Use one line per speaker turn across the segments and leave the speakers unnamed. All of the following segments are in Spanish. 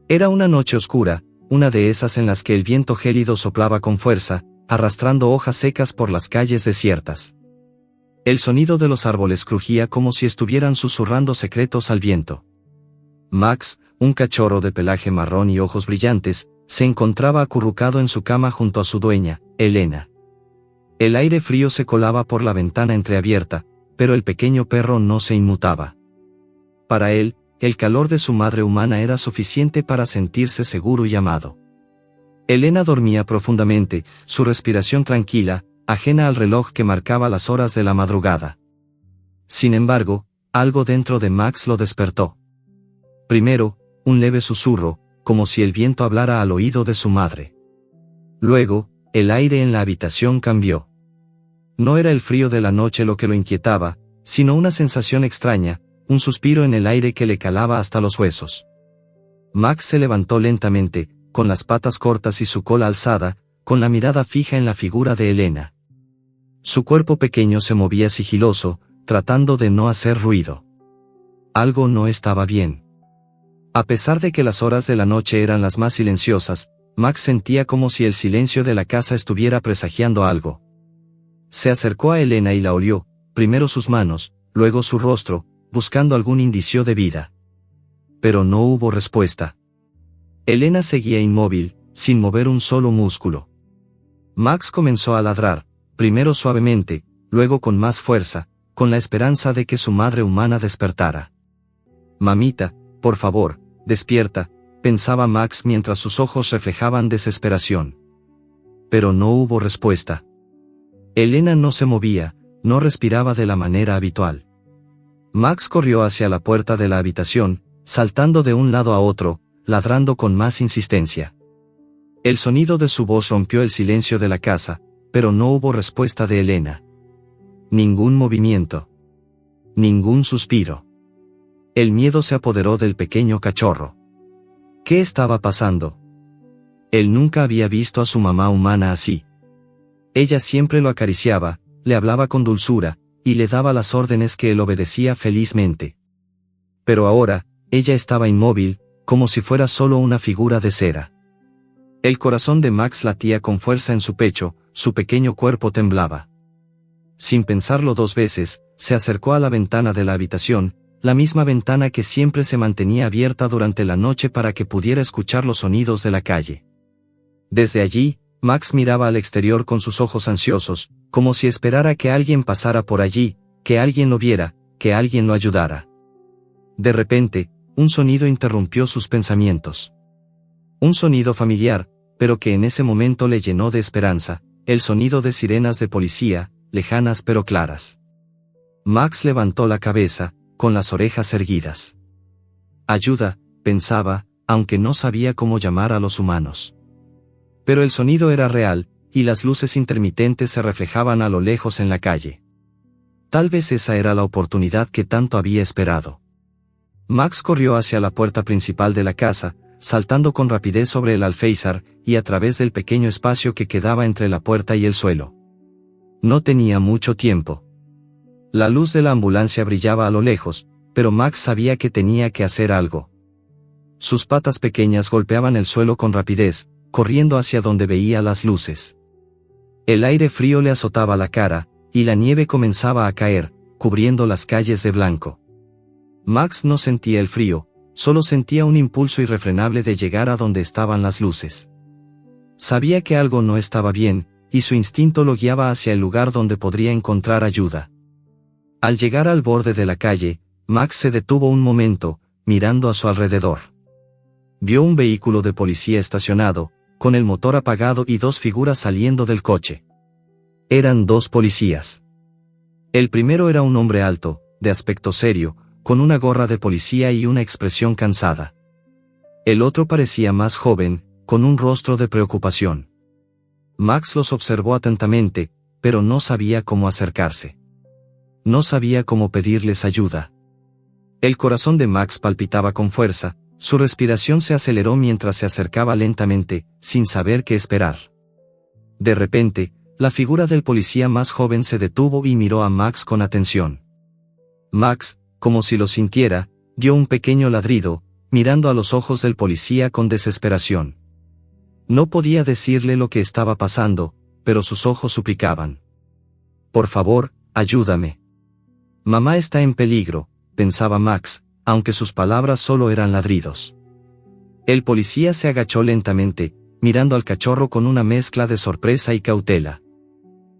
Era una noche oscura, una de esas en las que el viento gélido soplaba con fuerza, arrastrando hojas secas por las calles desiertas. El sonido de los árboles crujía como si estuvieran susurrando secretos al viento. Max, un cachorro de pelaje marrón y ojos brillantes, se encontraba acurrucado en su cama junto a su dueña, Elena. El aire frío se colaba por la ventana entreabierta, pero el pequeño perro no se inmutaba. Para él, el calor de su madre humana era suficiente para sentirse seguro y amado. Elena dormía profundamente, su respiración tranquila, ajena al reloj que marcaba las horas de la madrugada. Sin embargo, algo dentro de Max lo despertó. Primero, un leve susurro, como si el viento hablara al oído de su madre. Luego, el aire en la habitación cambió. No era el frío de la noche lo que lo inquietaba, sino una sensación extraña, un suspiro en el aire que le calaba hasta los huesos. Max se levantó lentamente, con las patas cortas y su cola alzada, con la mirada fija en la figura de Elena. Su cuerpo pequeño se movía sigiloso, tratando de no hacer ruido. Algo no estaba bien. A pesar de que las horas de la noche eran las más silenciosas, Max sentía como si el silencio de la casa estuviera presagiando algo. Se acercó a Elena y la olió, primero sus manos, luego su rostro, buscando algún indicio de vida. Pero no hubo respuesta. Elena seguía inmóvil, sin mover un solo músculo. Max comenzó a ladrar, primero suavemente, luego con más fuerza, con la esperanza de que su madre humana despertara. «Mamita, por favor, despierta», pensaba Max mientras sus ojos reflejaban desesperación. Pero no hubo respuesta. Elena no se movía, no respiraba de la manera habitual. Max corrió hacia la puerta de la habitación, saltando de un lado a otro, ladrando con más insistencia. El sonido de su voz rompió el silencio de la casa, pero no hubo respuesta de Elena. Ningún movimiento. Ningún suspiro. El miedo se apoderó del pequeño cachorro. ¿Qué estaba pasando? Él nunca había visto a su mamá humana así. Ella siempre lo acariciaba, le hablaba con dulzura, y le daba las órdenes que él obedecía felizmente. Pero ahora, ella estaba inmóvil, como si fuera solo una figura de cera. El corazón de Max latía con fuerza en su pecho, su pequeño cuerpo temblaba. Sin pensarlo dos veces, se acercó a la ventana de la habitación, la misma ventana que siempre se mantenía abierta durante la noche para que pudiera escuchar los sonidos de la calle. Desde allí, Max miraba al exterior con sus ojos ansiosos, como si esperara que alguien pasara por allí, que alguien lo viera, que alguien lo ayudara. De repente, un sonido interrumpió sus pensamientos. Un sonido familiar, pero que en ese momento le llenó de esperanza, el sonido de sirenas de policía, lejanas pero claras. Max levantó la cabeza, con las orejas erguidas. Ayuda, pensaba, aunque no sabía cómo llamar a los humanos. Pero el sonido era real, y las luces intermitentes se reflejaban a lo lejos en la calle. Tal vez esa era la oportunidad que tanto había esperado. Max corrió hacia la puerta principal de la casa, saltando con rapidez sobre el alféizar, y a través del pequeño espacio que quedaba entre la puerta y el suelo. No tenía mucho tiempo. La luz de la ambulancia brillaba a lo lejos, pero Max sabía que tenía que hacer algo. Sus patas pequeñas golpeaban el suelo con rapidez, corriendo hacia donde veía las luces. El aire frío le azotaba la cara, y la nieve comenzaba a caer, cubriendo las calles de blanco. Max no sentía el frío, solo sentía un impulso irrefrenable de llegar a donde estaban las luces. Sabía que algo no estaba bien, y su instinto lo guiaba hacia el lugar donde podría encontrar ayuda. Al llegar al borde de la calle, Max se detuvo un momento, mirando a su alrededor. Vio un vehículo de policía estacionado, con el motor apagado y dos figuras saliendo del coche. Eran dos policías. El primero era un hombre alto, de aspecto serio, con una gorra de policía y una expresión cansada. El otro parecía más joven, con un rostro de preocupación. Max los observó atentamente, pero no sabía cómo acercarse. No sabía cómo pedirles ayuda. El corazón de Max palpitaba con fuerza, su respiración se aceleró mientras se acercaba lentamente, sin saber qué esperar. De repente, la figura del policía más joven se detuvo y miró a Max con atención. Max, como si lo sintiera, dio un pequeño ladrido, mirando a los ojos del policía con desesperación. No podía decirle lo que estaba pasando, pero sus ojos suplicaban. Por favor, ayúdame. Mamá está en peligro, pensaba Max, aunque sus palabras solo eran ladridos. El policía se agachó lentamente, mirando al cachorro con una mezcla de sorpresa y cautela.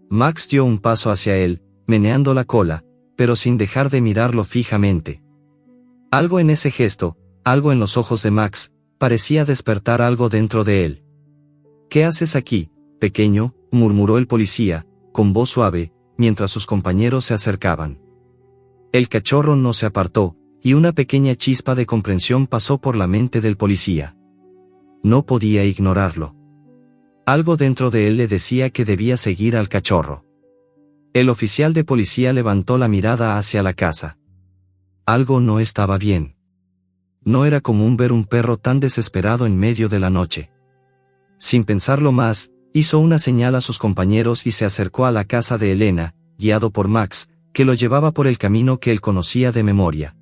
Max dio un paso hacia él, meneando la cola, pero sin dejar de mirarlo fijamente. Algo en ese gesto, algo en los ojos de Max, parecía despertar algo dentro de él. ¿Qué haces aquí, pequeño?, murmuró el policía, con voz suave, mientras sus compañeros se acercaban. El cachorro no se apartó, y una pequeña chispa de comprensión pasó por la mente del policía. No podía ignorarlo. Algo dentro de él le decía que debía seguir al cachorro. El oficial de policía levantó la mirada hacia la casa. Algo no estaba bien. No era común ver un perro tan desesperado en medio de la noche. Sin pensarlo más, hizo una señal a sus compañeros y se acercó a la casa de Elena, guiado por Max, que lo llevaba por el camino que él conocía de memoria.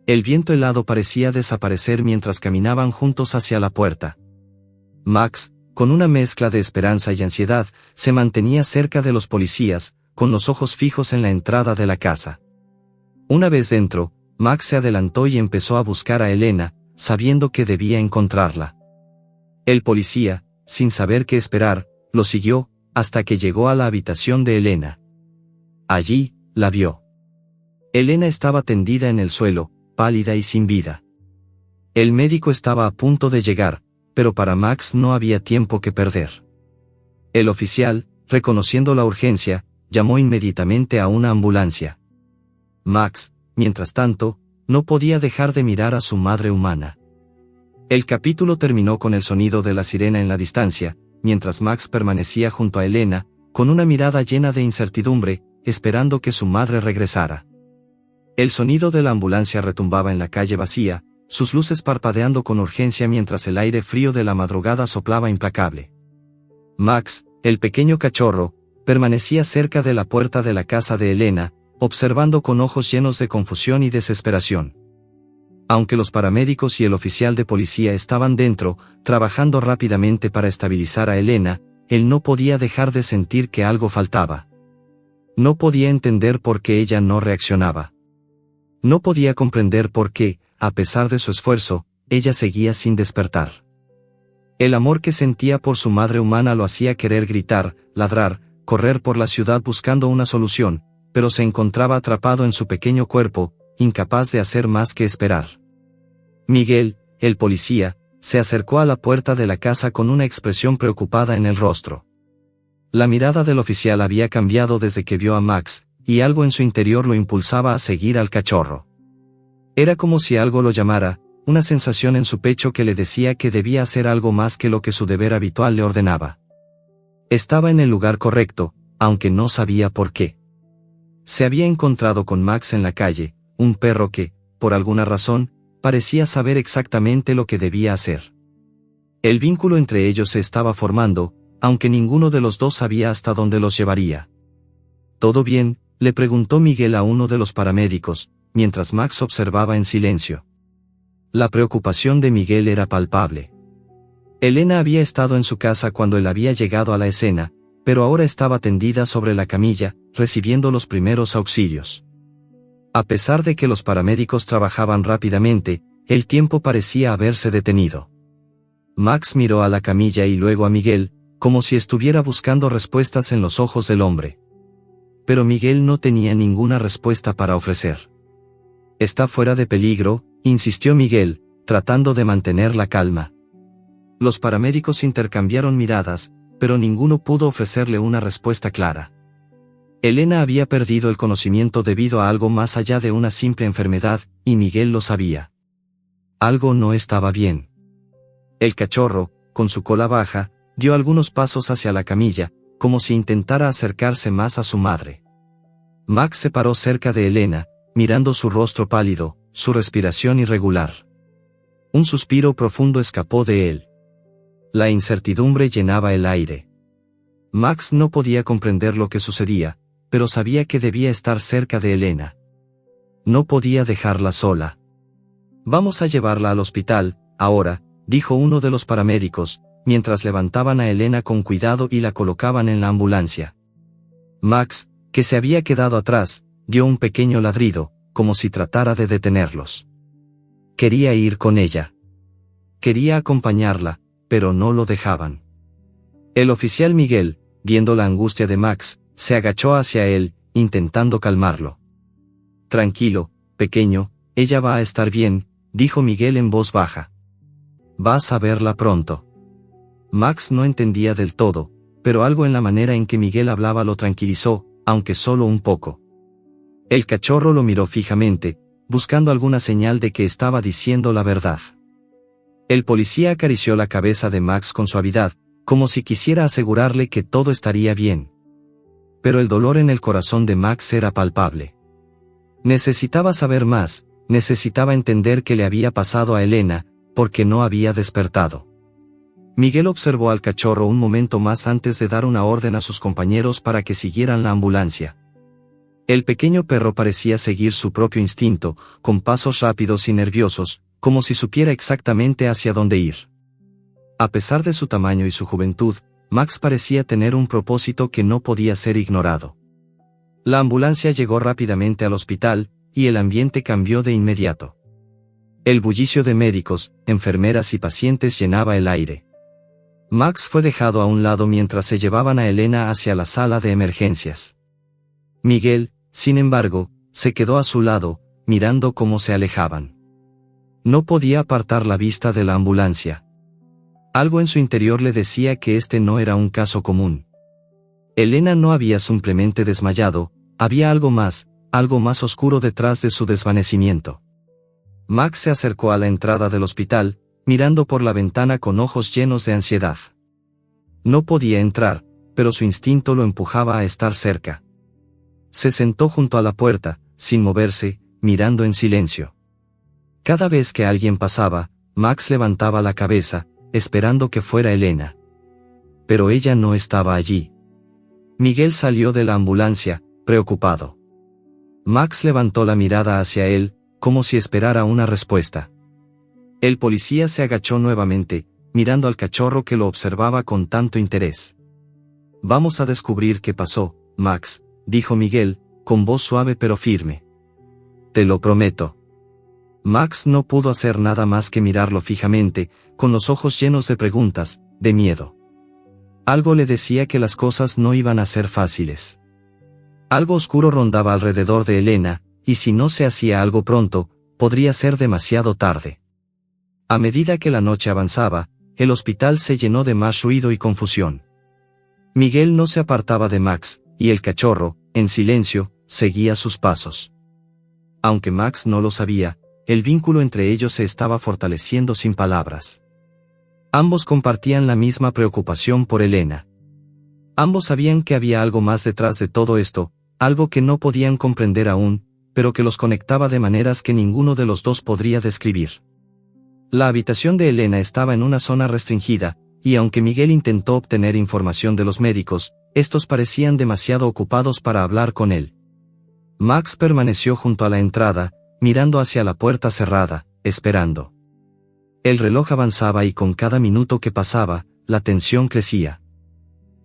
El viento helado parecía desaparecer mientras caminaban juntos hacia la puerta. Max, con una mezcla de esperanza y ansiedad, se mantenía cerca de los policías, con los ojos fijos en la entrada de la casa. Una vez dentro, Max se adelantó y empezó a buscar a Elena, sabiendo que debía encontrarla. El policía, sin saber qué esperar, lo siguió, hasta que llegó a la habitación de Elena. Allí, la vio. Elena estaba tendida en el suelo, pálida y sin vida. El médico estaba a punto de llegar, pero para Max no había tiempo que perder. El oficial, reconociendo la urgencia, llamó inmediatamente a una ambulancia. Max, mientras tanto, no podía dejar de mirar a su madre humana. El capítulo terminó con el sonido de la sirena en la distancia, mientras Max permanecía junto a Elena, con una mirada llena de incertidumbre, esperando que su madre regresara. El sonido de la ambulancia retumbaba en la calle vacía, sus luces parpadeando con urgencia mientras el aire frío de la madrugada soplaba implacable. Max, el pequeño cachorro, permanecía cerca de la puerta de la casa de Elena, observando con ojos llenos de confusión y desesperación. Aunque los paramédicos y el oficial de policía estaban dentro, trabajando rápidamente para estabilizar a Elena, él no podía dejar de sentir que algo faltaba. No podía entender por qué ella no reaccionaba. No podía comprender por qué, a pesar de su esfuerzo, ella seguía sin despertar. El amor que sentía por su madre humana lo hacía querer gritar, ladrar, correr por la ciudad buscando una solución, pero se encontraba atrapado en su pequeño cuerpo, incapaz de hacer más que esperar. Miguel, el policía, se acercó a la puerta de la casa con una expresión preocupada en el rostro. La mirada del oficial había cambiado desde que vio a Max, y algo en su interior lo impulsaba a seguir al cachorro. Era como si algo lo llamara, una sensación en su pecho que le decía que debía hacer algo más que lo que su deber habitual le ordenaba. Estaba en el lugar correcto, aunque no sabía por qué. Se había encontrado con Max en la calle, un perro que, por alguna razón, parecía saber exactamente lo que debía hacer. El vínculo entre ellos se estaba formando, aunque ninguno de los dos sabía hasta dónde los llevaría. ¿Todo bien?, le preguntó Miguel a uno de los paramédicos, mientras Max observaba en silencio. La preocupación de Miguel era palpable. Elena había estado en su casa cuando él había llegado a la escena, pero ahora estaba tendida sobre la camilla, recibiendo los primeros auxilios. A pesar de que los paramédicos trabajaban rápidamente, el tiempo parecía haberse detenido. Max miró a la camilla y luego a Miguel, como si estuviera buscando respuestas en los ojos del hombre. Pero Miguel no tenía ninguna respuesta para ofrecer. «Está fuera de peligro», insistió Miguel, tratando de mantener la calma. Los paramédicos intercambiaron miradas, pero ninguno pudo ofrecerle una respuesta clara. Elena había perdido el conocimiento debido a algo más allá de una simple enfermedad, y Miguel lo sabía. Algo no estaba bien. El cachorro, con su cola baja, dio algunos pasos hacia la camilla, como si intentara acercarse más a su madre. Max se paró cerca de Elena, mirando su rostro pálido, su respiración irregular. Un suspiro profundo escapó de él. La incertidumbre llenaba el aire. Max no podía comprender lo que sucedía, pero sabía que debía estar cerca de Elena. No podía dejarla sola. Vamos a llevarla al hospital, ahora, dijo uno de los paramédicos, mientras levantaban a Elena con cuidado y la colocaban en la ambulancia. Max, que se había quedado atrás, dio un pequeño ladrido, como si tratara de detenerlos. Quería ir con ella. Quería acompañarla, pero no lo dejaban. El oficial Miguel, viendo la angustia de Max, se agachó hacia él, intentando calmarlo. Tranquilo, pequeño, ella va a estar bien, dijo Miguel en voz baja. Vas a verla pronto. Max no entendía del todo, pero algo en la manera en que Miguel hablaba lo tranquilizó, aunque solo un poco. El cachorro lo miró fijamente, buscando alguna señal de que estaba diciendo la verdad. El policía acarició la cabeza de Max con suavidad, como si quisiera asegurarle que todo estaría bien. Pero el dolor en el corazón de Max era palpable. Necesitaba saber más, necesitaba entender qué le había pasado a Elena, porque no había despertado. Miguel observó al cachorro un momento más antes de dar una orden a sus compañeros para que siguieran la ambulancia. El pequeño perro parecía seguir su propio instinto, con pasos rápidos y nerviosos, como si supiera exactamente hacia dónde ir. A pesar de su tamaño y su juventud, Max parecía tener un propósito que no podía ser ignorado. La ambulancia llegó rápidamente al hospital, y el ambiente cambió de inmediato. El bullicio de médicos, enfermeras y pacientes llenaba el aire. Max fue dejado a un lado mientras se llevaban a Elena hacia la sala de emergencias. Miguel, sin embargo, se quedó a su lado, mirando cómo se alejaban. No podía apartar la vista de la ambulancia. Algo en su interior le decía que este no era un caso común. Elena no había simplemente desmayado, había algo más oscuro detrás de su desvanecimiento. Max se acercó a la entrada del hospital, mirando por la ventana con ojos llenos de ansiedad. No podía entrar, pero su instinto lo empujaba a estar cerca. Se sentó junto a la puerta, sin moverse, mirando en silencio. Cada vez que alguien pasaba, Max levantaba la cabeza, esperando que fuera Elena. Pero ella no estaba allí. Miguel salió de la ambulancia, preocupado. Max levantó la mirada hacia él, como si esperara una respuesta. El policía se agachó nuevamente, mirando al cachorro que lo observaba con tanto interés. Vamos a descubrir qué pasó, Max, dijo Miguel, con voz suave pero firme. Te lo prometo. Max no pudo hacer nada más que mirarlo fijamente, con los ojos llenos de preguntas, de miedo. Algo le decía que las cosas no iban a ser fáciles. Algo oscuro rondaba alrededor de Elena, y si no se hacía algo pronto, podría ser demasiado tarde. A medida que la noche avanzaba, el hospital se llenó de más ruido y confusión. Miguel no se apartaba de Max, y el cachorro, en silencio, seguía sus pasos. Aunque Max no lo sabía, el vínculo entre ellos se estaba fortaleciendo sin palabras. Ambos compartían la misma preocupación por Elena. Ambos sabían que había algo más detrás de todo esto, algo que no podían comprender aún, pero que los conectaba de maneras que ninguno de los dos podría describir. La habitación de Elena estaba en una zona restringida, y aunque Miguel intentó obtener información de los médicos, estos parecían demasiado ocupados para hablar con él. Max permaneció junto a la entrada, mirando hacia la puerta cerrada, esperando. El reloj avanzaba y con cada minuto que pasaba, la tensión crecía.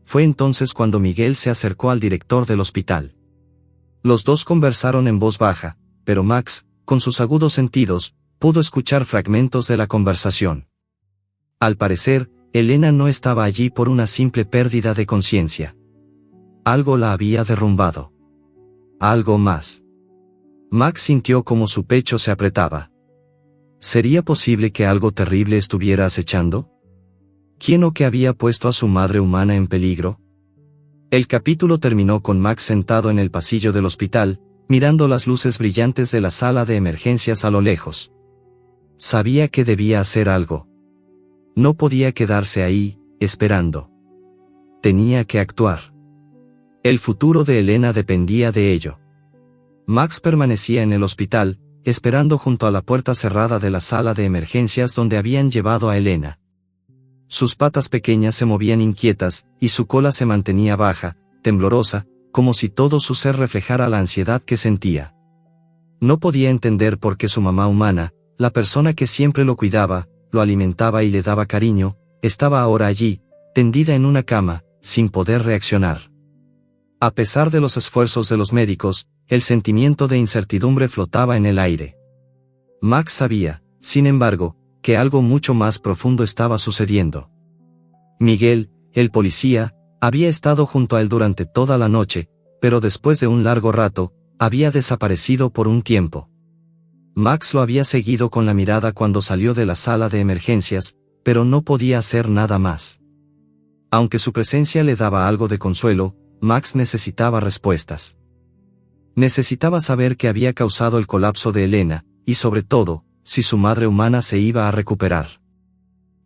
Fue entonces cuando Miguel se acercó al director del hospital. Los dos conversaron en voz baja, pero Max, con sus agudos sentidos, pudo escuchar fragmentos de la conversación. Al parecer, Elena no estaba allí por una simple pérdida de conciencia. Algo la había derrumbado. Algo más. Max sintió como su pecho se apretaba. ¿Sería posible que algo terrible estuviera acechando? ¿Quién o qué había puesto a su madre humana en peligro? El capítulo terminó con Max sentado en el pasillo del hospital, mirando las luces brillantes de la sala de emergencias a lo lejos. Sabía que debía hacer algo. No podía quedarse ahí, esperando. Tenía que actuar. El futuro de Elena dependía de ello. Max permanecía en el hospital, esperando junto a la puerta cerrada de la sala de emergencias donde habían llevado a Elena. Sus patas pequeñas se movían inquietas, y su cola se mantenía baja, temblorosa, como si todo su ser reflejara la ansiedad que sentía. No podía entender por qué su mamá humana, la persona que siempre lo cuidaba, lo alimentaba y le daba cariño, estaba ahora allí, tendida en una cama, sin poder reaccionar. A pesar de los esfuerzos de los médicos, el sentimiento de incertidumbre flotaba en el aire. Max sabía, sin embargo, que algo mucho más profundo estaba sucediendo. Miguel, el policía, había estado junto a él durante toda la noche, pero después de un largo rato, había desaparecido por un tiempo. Max lo había seguido con la mirada cuando salió de la sala de emergencias, pero no podía hacer nada más. Aunque su presencia le daba algo de consuelo, Max necesitaba respuestas. Necesitaba saber qué había causado el colapso de Elena, y sobre todo, si su madre humana se iba a recuperar.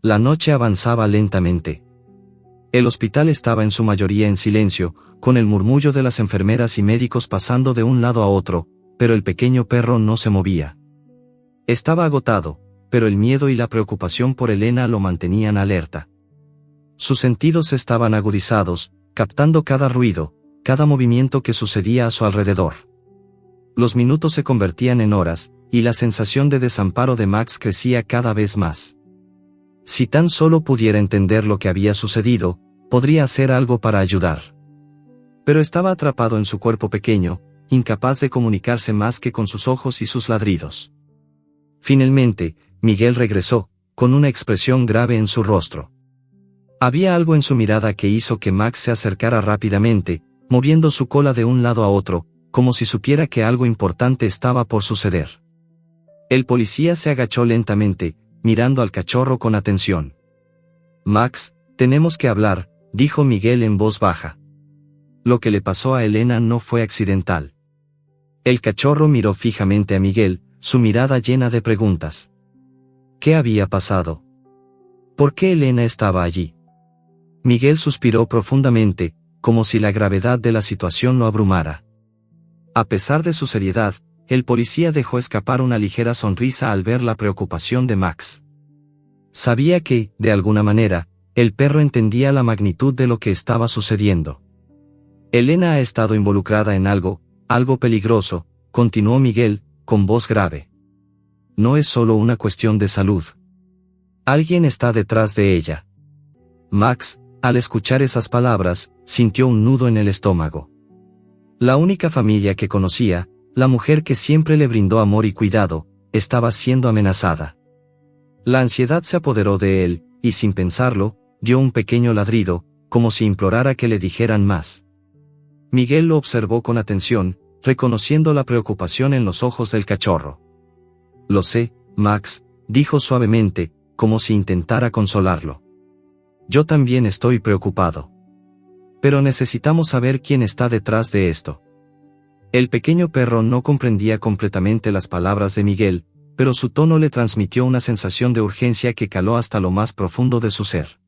La noche avanzaba lentamente. El hospital estaba en su mayoría en silencio, con el murmullo de las enfermeras y médicos pasando de un lado a otro, pero el pequeño perro no se movía. Estaba agotado, pero el miedo y la preocupación por Elena lo mantenían alerta. Sus sentidos estaban agudizados, captando cada ruido, cada movimiento que sucedía a su alrededor. Los minutos se convertían en horas, y la sensación de desamparo de Max crecía cada vez más. Si tan solo pudiera entender lo que había sucedido, podría hacer algo para ayudar. Pero estaba atrapado en su cuerpo pequeño, incapaz de comunicarse más que con sus ojos y sus ladridos. Finalmente, Miguel regresó, con una expresión grave en su rostro. Había algo en su mirada que hizo que Max se acercara rápidamente, moviendo su cola de un lado a otro, como si supiera que algo importante estaba por suceder. El policía se agachó lentamente, mirando al cachorro con atención. «Max, tenemos que hablar», dijo Miguel en voz baja. Lo que le pasó a Elena no fue accidental. El cachorro miró fijamente a Miguel, su mirada llena de preguntas. ¿Qué había pasado? ¿Por qué Elena estaba allí? Miguel suspiró profundamente, como si la gravedad de la situación lo abrumara. A pesar de su seriedad, el policía dejó escapar una ligera sonrisa al ver la preocupación de Max. Sabía que, de alguna manera, el perro entendía la magnitud de lo que estaba sucediendo. Elena ha estado involucrada en algo peligroso, continuó Miguel, con voz grave. No es solo una cuestión de salud. Alguien está detrás de ella. Max, al escuchar esas palabras, sintió un nudo en el estómago. La única familia que conocía, la mujer que siempre le brindó amor y cuidado, estaba siendo amenazada. La ansiedad se apoderó de él, y sin pensarlo, dio un pequeño ladrido, como si implorara que le dijeran más. Miguel lo observó con atención, reconociendo la preocupación en los ojos del cachorro. Lo sé, Max, dijo suavemente, como si intentara consolarlo. Yo también estoy preocupado. Pero necesitamos saber quién está detrás de esto. El pequeño perro no comprendía completamente las palabras de Miguel, pero su tono le transmitió una sensación de urgencia que caló hasta lo más profundo de su ser.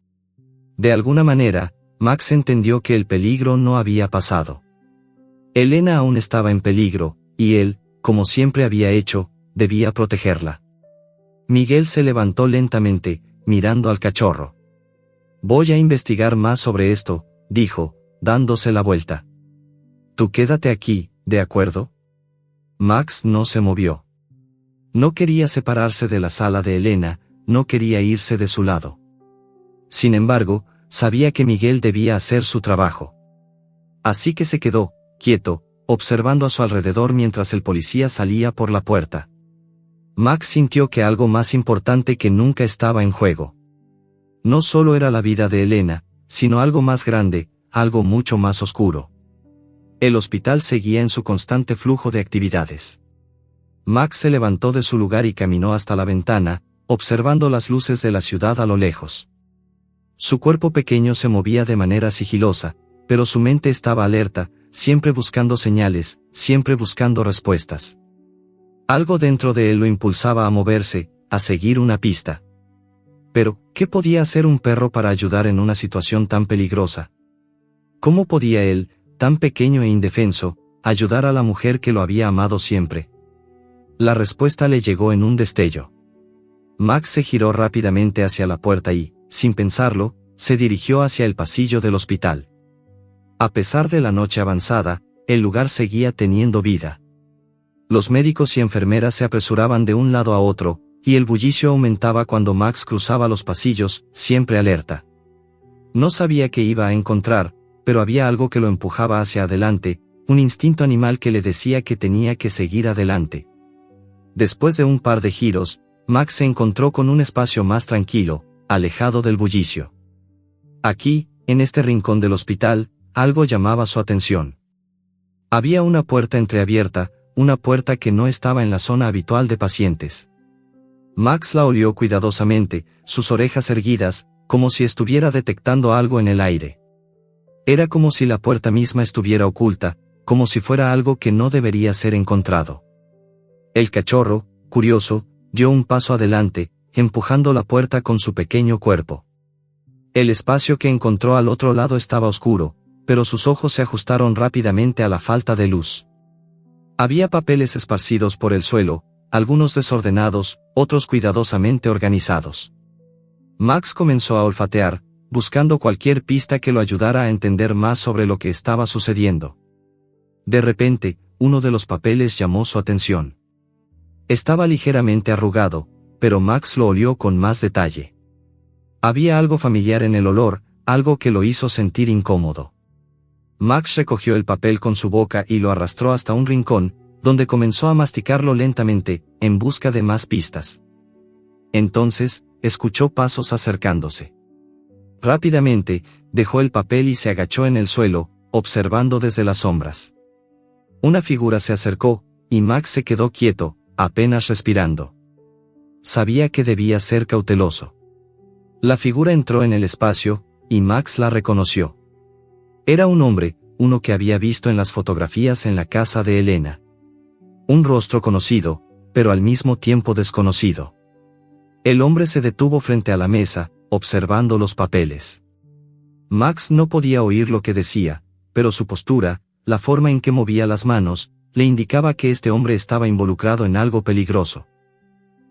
De alguna manera, Max entendió que el peligro no había pasado. Elena aún estaba en peligro, y él, como siempre había hecho, debía protegerla. Miguel se levantó lentamente, mirando al cachorro. Voy a investigar más sobre esto, dijo, dándose la vuelta. Tú quédate aquí, ¿de acuerdo? Max no se movió. No quería separarse de la sala de Elena, no quería irse de su lado. Sin embargo, sabía que Miguel debía hacer su trabajo. Así que se quedó, quieto, observando a su alrededor mientras el policía salía por la puerta. Max sintió que algo más importante que nunca estaba en juego. No solo era la vida de Elena, sino algo más grande, algo mucho más oscuro. El hospital seguía en su constante flujo de actividades. Max se levantó de su lugar y caminó hasta la ventana, observando las luces de la ciudad a lo lejos. Su cuerpo pequeño se movía de manera sigilosa, pero su mente estaba alerta, siempre buscando señales, siempre buscando respuestas. Algo dentro de él lo impulsaba a moverse, a seguir una pista. Pero, ¿qué podía hacer un perro para ayudar en una situación tan peligrosa? ¿Cómo podía él, tan pequeño e indefenso, ayudar a la mujer que lo había amado siempre? La respuesta le llegó en un destello. Max se giró rápidamente hacia la puerta y, sin pensarlo, se dirigió hacia el pasillo del hospital. A pesar de la noche avanzada, el lugar seguía teniendo vida. Los médicos y enfermeras se apresuraban de un lado a otro, y el bullicio aumentaba cuando Max cruzaba los pasillos, siempre alerta. No sabía qué iba a encontrar, pero había algo que lo empujaba hacia adelante, un instinto animal que le decía que tenía que seguir adelante. Después de un par de giros, Max se encontró con un espacio más tranquilo, alejado del bullicio. Aquí, en este rincón del hospital, algo llamaba su atención. Había una puerta entreabierta, una puerta que no estaba en la zona habitual de pacientes. Max la olió cuidadosamente, sus orejas erguidas, como si estuviera detectando algo en el aire. Era como si la puerta misma estuviera oculta, como si fuera algo que no debería ser encontrado. El cachorro, curioso, dio un paso adelante, empujando la puerta con su pequeño cuerpo. El espacio que encontró al otro lado estaba oscuro, pero sus ojos se ajustaron rápidamente a la falta de luz. Había papeles esparcidos por el suelo, algunos desordenados, otros cuidadosamente organizados. Max comenzó a olfatear, buscando cualquier pista que lo ayudara a entender más sobre lo que estaba sucediendo. De repente, uno de los papeles llamó su atención. Estaba ligeramente arrugado, pero Max lo olió con más detalle. Había algo familiar en el olor, algo que lo hizo sentir incómodo. Max recogió el papel con su boca y lo arrastró hasta un rincón, donde comenzó a masticarlo lentamente, en busca de más pistas. Entonces, escuchó pasos acercándose. Rápidamente, dejó el papel y se agachó en el suelo, observando desde las sombras. Una figura se acercó, y Max se quedó quieto, apenas respirando. Sabía que debía ser cauteloso. La figura entró en el espacio, y Max la reconoció. Era un hombre, uno que había visto en las fotografías en la casa de Elena. Un rostro conocido, pero al mismo tiempo desconocido. El hombre se detuvo frente a la mesa, observando los papeles. Max no podía oír lo que decía, pero su postura, la forma en que movía las manos, le indicaba que este hombre estaba involucrado en algo peligroso.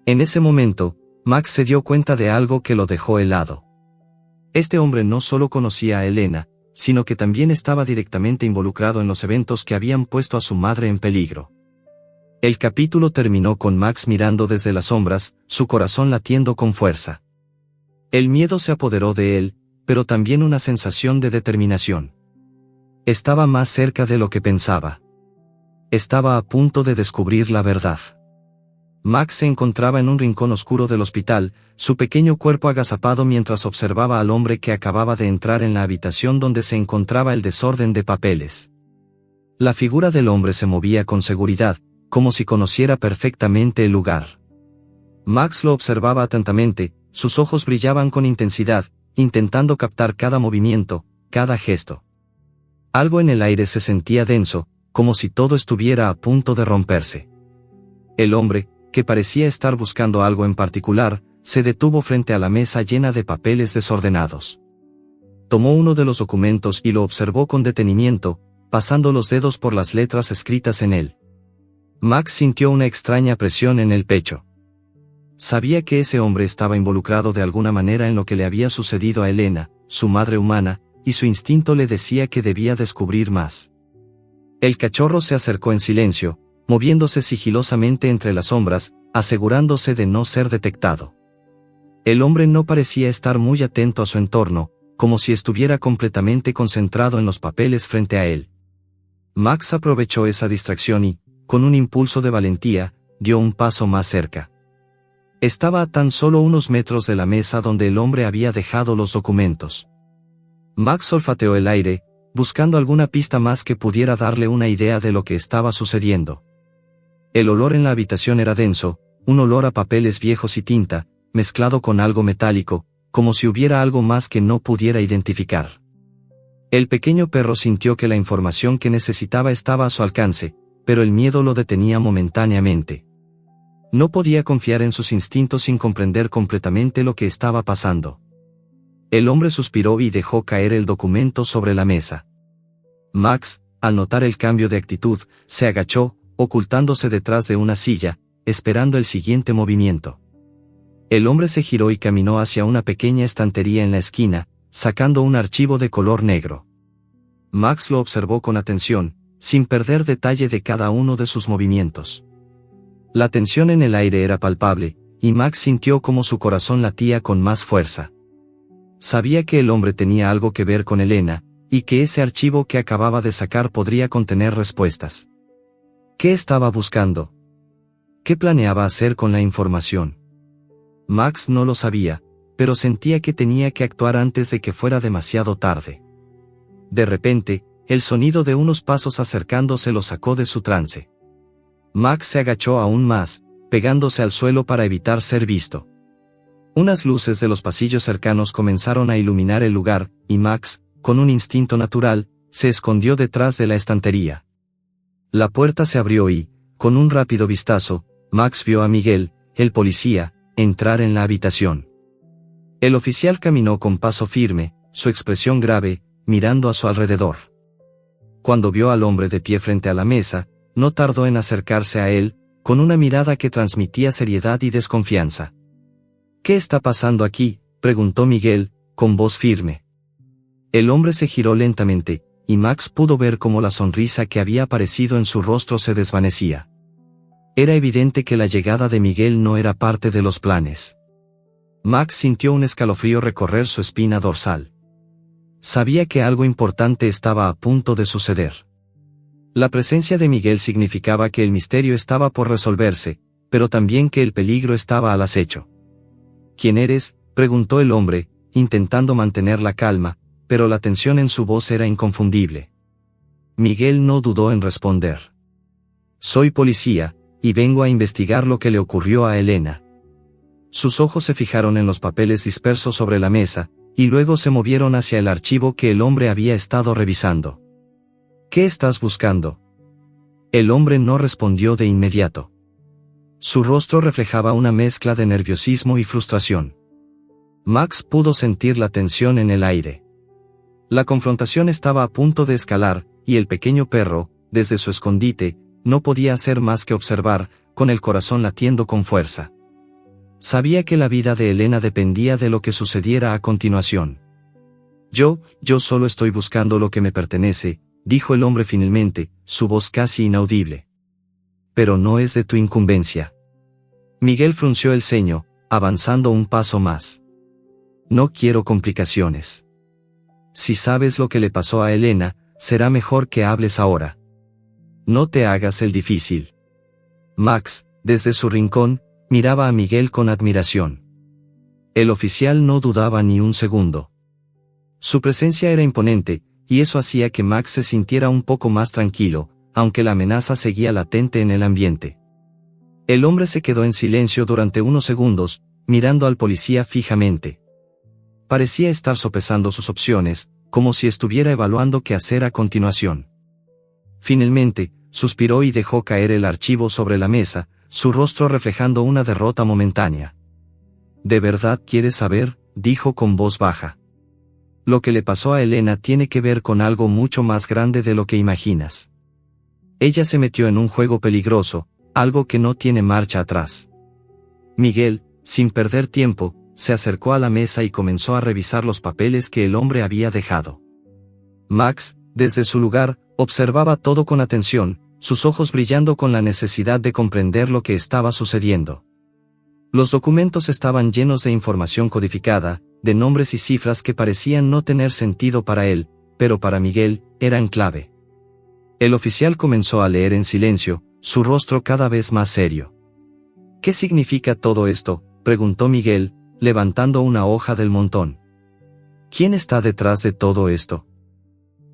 En ese momento, Max se dio cuenta de algo que lo dejó helado. Este hombre no solo conocía a Elena, sino que también estaba directamente involucrado en los eventos que habían puesto a su madre en peligro. El capítulo terminó con Max mirando desde las sombras, su corazón latiendo con fuerza. El miedo se apoderó de él, pero también una sensación de determinación. Estaba más cerca de lo que pensaba. Estaba a punto de descubrir la verdad. Max se encontraba en un rincón oscuro del hospital, su pequeño cuerpo agazapado mientras observaba al hombre que acababa de entrar en la habitación donde se encontraba el desorden de papeles. La figura del hombre se movía con seguridad, como si conociera perfectamente el lugar. Max lo observaba atentamente, sus ojos brillaban con intensidad, intentando captar cada movimiento, cada gesto. Algo en el aire se sentía denso, como si todo estuviera a punto de romperse. El hombre, que parecía estar buscando algo en particular, se detuvo frente a la mesa llena de papeles desordenados. Tomó uno de los documentos y lo observó con detenimiento, pasando los dedos por las letras escritas en él. Max sintió una extraña presión en el pecho. Sabía que ese hombre estaba involucrado de alguna manera en lo que le había sucedido a Elena, su madre humana, y su instinto le decía que debía descubrir más. El cachorro se acercó en silencio, moviéndose sigilosamente entre las sombras, asegurándose de no ser detectado. El hombre no parecía estar muy atento a su entorno, como si estuviera completamente concentrado en los papeles frente a él. Max aprovechó esa distracción y, con un impulso de valentía, dio un paso más cerca. Estaba a tan solo unos metros de la mesa donde el hombre había dejado los documentos. Max olfateó el aire, buscando alguna pista más que pudiera darle una idea de lo que estaba sucediendo. El olor en la habitación era denso, un olor a papeles viejos y tinta, mezclado con algo metálico, como si hubiera algo más que no pudiera identificar. El pequeño perro sintió que la información que necesitaba estaba a su alcance, pero el miedo lo detenía momentáneamente. No podía confiar en sus instintos sin comprender completamente lo que estaba pasando. El hombre suspiró y dejó caer el documento sobre la mesa. Max, al notar el cambio de actitud, se agachó, ocultándose detrás de una silla, esperando el siguiente movimiento. El hombre se giró y caminó hacia una pequeña estantería en la esquina, sacando un archivo de color negro. Max lo observó con atención, sin perder detalle de cada uno de sus movimientos. La tensión en el aire era palpable, y Max sintió como su corazón latía con más fuerza. Sabía que el hombre tenía algo que ver con Elena, y que ese archivo que acababa de sacar podría contener respuestas. ¿Qué estaba buscando? ¿Qué planeaba hacer con la información? Max no lo sabía, pero sentía que tenía que actuar antes de que fuera demasiado tarde. De repente, el sonido de unos pasos acercándose lo sacó de su trance. Max se agachó aún más, pegándose al suelo para evitar ser visto. Unas luces de los pasillos cercanos comenzaron a iluminar el lugar, y Max, con un instinto natural, se escondió detrás de la estantería. La puerta se abrió y, con un rápido vistazo, Max vio a Miguel, el policía, entrar en la habitación. El oficial caminó con paso firme, su expresión grave, mirando a su alrededor. Cuando vio al hombre de pie frente a la mesa, no tardó en acercarse a él, con una mirada que transmitía seriedad y desconfianza. «¿Qué está pasando aquí?», preguntó Miguel, con voz firme. El hombre se giró lentamente, y Max pudo ver cómo la sonrisa que había aparecido en su rostro se desvanecía. Era evidente que la llegada de Miguel no era parte de los planes. Max sintió un escalofrío recorrer su espina dorsal. Sabía que algo importante estaba a punto de suceder. La presencia de Miguel significaba que el misterio estaba por resolverse, pero también que el peligro estaba al acecho. «¿Quién eres?», preguntó el hombre, intentando mantener la calma, pero la tensión en su voz era inconfundible. Miguel no dudó en responder. «Soy policía, y vengo a investigar lo que le ocurrió a Elena». Sus ojos se fijaron en los papeles dispersos sobre la mesa, y luego se movieron hacia el archivo que el hombre había estado revisando. «¿Qué estás buscando?». El hombre no respondió de inmediato. Su rostro reflejaba una mezcla de nerviosismo y frustración. Max pudo sentir la tensión en el aire. La confrontación estaba a punto de escalar, y el pequeño perro, desde su escondite, no podía hacer más que observar, con el corazón latiendo con fuerza. Sabía que la vida de Elena dependía de lo que sucediera a continuación. Yo solo estoy buscando lo que me pertenece», dijo el hombre finalmente, su voz casi inaudible. «Pero no es de tu incumbencia». Miguel frunció el ceño, avanzando un paso más. «No quiero complicaciones. Si sabes lo que le pasó a Elena, será mejor que hables ahora. No te hagas el difícil». Max, desde su rincón, miraba a Miguel con admiración. El oficial no dudaba ni un segundo. Su presencia era imponente, y eso hacía que Max se sintiera un poco más tranquilo, aunque la amenaza seguía latente en el ambiente. El hombre se quedó en silencio durante unos segundos, mirando al policía fijamente. Parecía estar sopesando sus opciones, como si estuviera evaluando qué hacer a continuación. Finalmente, suspiró y dejó caer el archivo sobre la mesa, su rostro reflejando una derrota momentánea. «¿De verdad quieres saber?», dijo con voz baja. «Lo que le pasó a Elena tiene que ver con algo mucho más grande de lo que imaginas. Ella se metió en un juego peligroso, algo que no tiene marcha atrás». Miguel, sin perder tiempo, se acercó a la mesa y comenzó a revisar los papeles que el hombre había dejado. Max, desde su lugar, observaba todo con atención, sus ojos brillando con la necesidad de comprender lo que estaba sucediendo. Los documentos estaban llenos de información codificada, de nombres y cifras que parecían no tener sentido para él, pero para Miguel, eran clave. El oficial comenzó a leer en silencio, su rostro cada vez más serio. «¿Qué significa todo esto?», preguntó Miguel, levantando una hoja del montón. «¿Quién está detrás de todo esto?».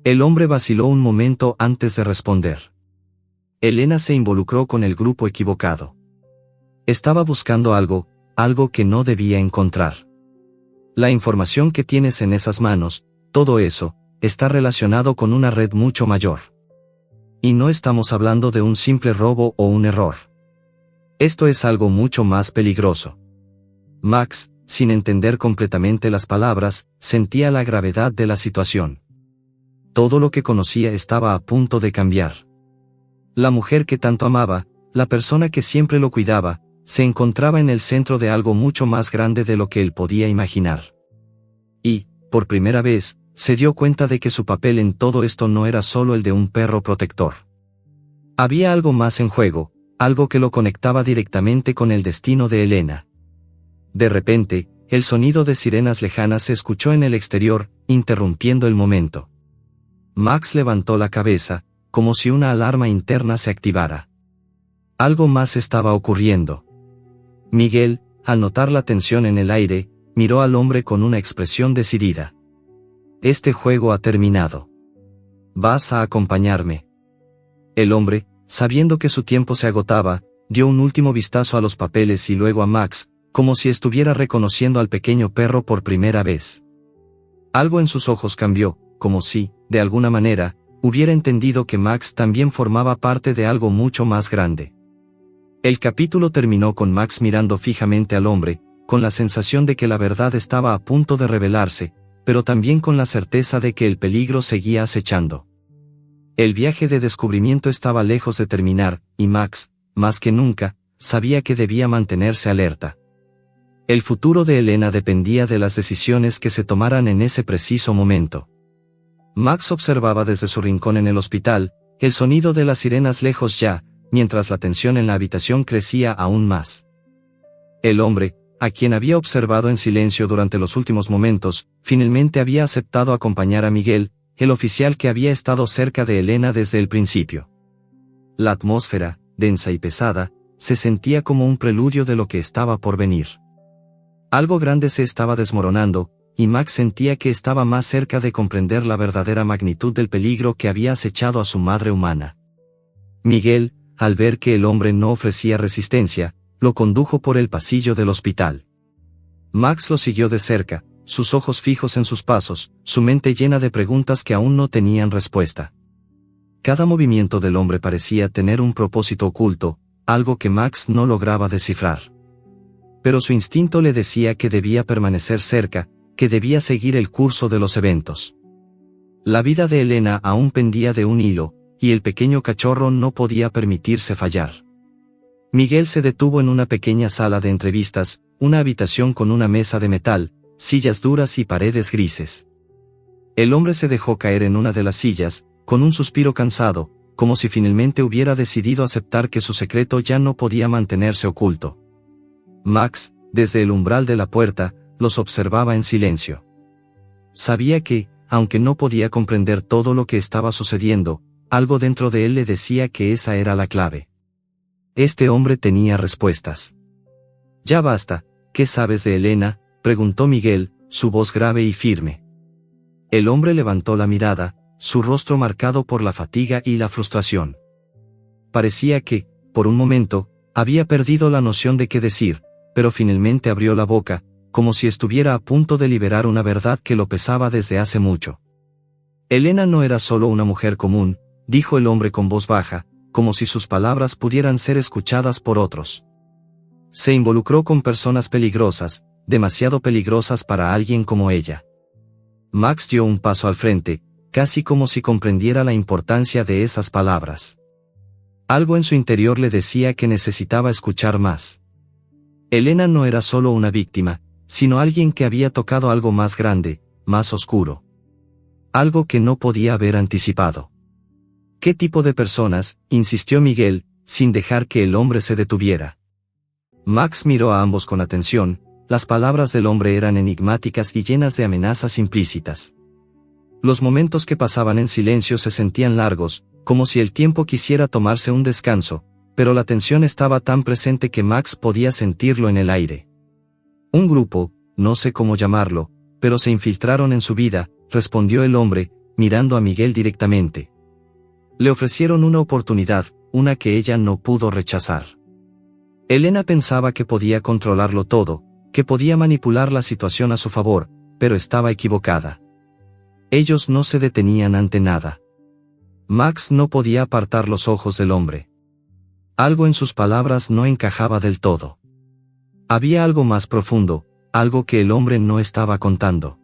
El hombre vaciló un momento antes de responder. Elena se involucró con el grupo equivocado. Estaba buscando algo que no debía encontrar. La información que tienes en esas manos, todo eso, está relacionado con una red mucho mayor. Y no estamos hablando de un simple robo o un error. Esto es algo mucho más peligroso». Max, sin entender completamente las palabras, sentía la gravedad de la situación. Todo lo que conocía estaba a punto de cambiar. La mujer que tanto amaba, la persona que siempre lo cuidaba, se encontraba en el centro de algo mucho más grande de lo que él podía imaginar. Y, por primera vez, se dio cuenta de que su papel en todo esto no era solo el de un perro protector. Había algo más en juego, algo que lo conectaba directamente con el destino de Elena. De repente, el sonido de sirenas lejanas se escuchó en el exterior, interrumpiendo el momento. Max levantó la cabeza, como si una alarma interna se activara. Algo más estaba ocurriendo. Miguel, al notar la tensión en el aire, miró al hombre con una expresión decidida. Este juego ha terminado. ¿Vas a acompañarme? El hombre, sabiendo que su tiempo se agotaba, dio un último vistazo a los papeles y luego a Max, como si estuviera reconociendo al pequeño perro por primera vez. Algo en sus ojos cambió, como si, de alguna manera, hubiera entendido que Max también formaba parte de algo mucho más grande. El capítulo terminó con Max mirando fijamente al hombre, con la sensación de que la verdad estaba a punto de revelarse, pero también con la certeza de que el peligro seguía acechando. El viaje de descubrimiento estaba lejos de terminar, y Max, más que nunca, sabía que debía mantenerse alerta. El futuro de Elena dependía de las decisiones que se tomaran en ese preciso momento. Max observaba desde su rincón en el hospital, el sonido de las sirenas lejos ya, mientras la tensión en la habitación crecía aún más. El hombre, a quien había observado en silencio durante los últimos momentos, finalmente había aceptado acompañar a Miguel, el oficial que había estado cerca de Elena desde el principio. La atmósfera, densa y pesada, se sentía como un preludio de lo que estaba por venir. Algo grande se estaba desmoronando, y Max sentía que estaba más cerca de comprender la verdadera magnitud del peligro que había acechado a su madre humana. Miguel, al ver que el hombre no ofrecía resistencia, lo condujo por el pasillo del hospital. Max lo siguió de cerca, sus ojos fijos en sus pasos, su mente llena de preguntas que aún no tenían respuesta. Cada movimiento del hombre parecía tener un propósito oculto, algo que Max no lograba descifrar. Pero su instinto le decía que debía permanecer cerca, que debía seguir el curso de los eventos. La vida de Elena aún pendía de un hilo, y el pequeño cachorro no podía permitirse fallar. Miguel se detuvo en una pequeña sala de entrevistas, una habitación con una mesa de metal, sillas duras y paredes grises. El hombre se dejó caer en una de las sillas, con un suspiro cansado, como si finalmente hubiera decidido aceptar que su secreto ya no podía mantenerse oculto. Max, desde el umbral de la puerta, los observaba en silencio. Sabía que, aunque no podía comprender todo lo que estaba sucediendo, algo dentro de él le decía que esa era la clave. Este hombre tenía respuestas. «Ya basta, ¿qué sabes de Elena?», preguntó Miguel, su voz grave y firme. El hombre levantó la mirada, su rostro marcado por la fatiga y la frustración. Parecía que, por un momento, había perdido la noción de qué decir, pero finalmente abrió la boca, como si estuviera a punto de liberar una verdad que lo pesaba desde hace mucho. Elena no era solo una mujer común, dijo el hombre con voz baja, como si sus palabras pudieran ser escuchadas por otros. Se involucró con personas peligrosas, demasiado peligrosas para alguien como ella. Max dio un paso al frente, casi como si comprendiera la importancia de esas palabras. Algo en su interior le decía que necesitaba escuchar más. Elena no era solo una víctima, sino alguien que había tocado algo más grande, más oscuro. Algo que no podía haber anticipado. ¿Qué tipo de personas?, insistió Miguel, sin dejar que el hombre se detuviera. Max miró a ambos con atención, las palabras del hombre eran enigmáticas y llenas de amenazas implícitas. Los momentos que pasaban en silencio se sentían largos, como si el tiempo quisiera tomarse un descanso, pero la tensión estaba tan presente que Max podía sentirlo en el aire. Un grupo, no sé cómo llamarlo, pero se infiltraron en su vida, respondió el hombre, mirando a Miguel directamente. Le ofrecieron una oportunidad, una que ella no pudo rechazar. Elena pensaba que podía controlarlo todo, que podía manipular la situación a su favor, pero estaba equivocada. Ellos no se detenían ante nada. Max no podía apartar los ojos del hombre. Algo en sus palabras no encajaba del todo. Había algo más profundo, algo que el hombre no estaba contando.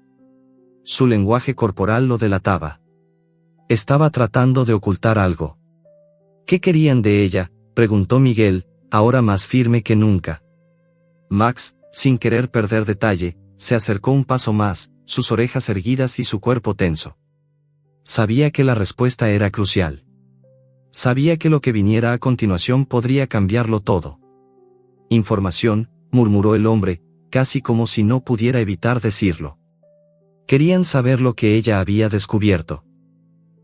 Su lenguaje corporal lo delataba. Estaba tratando de ocultar algo. ¿Qué querían de ella?, preguntó Miguel, ahora más firme que nunca. Max, sin querer perder detalle, se acercó un paso más, sus orejas erguidas y su cuerpo tenso. Sabía que la respuesta era crucial. Sabía que lo que viniera a continuación podría cambiarlo todo. Información, murmuró el hombre, casi como si no pudiera evitar decirlo. Querían saber lo que ella había descubierto.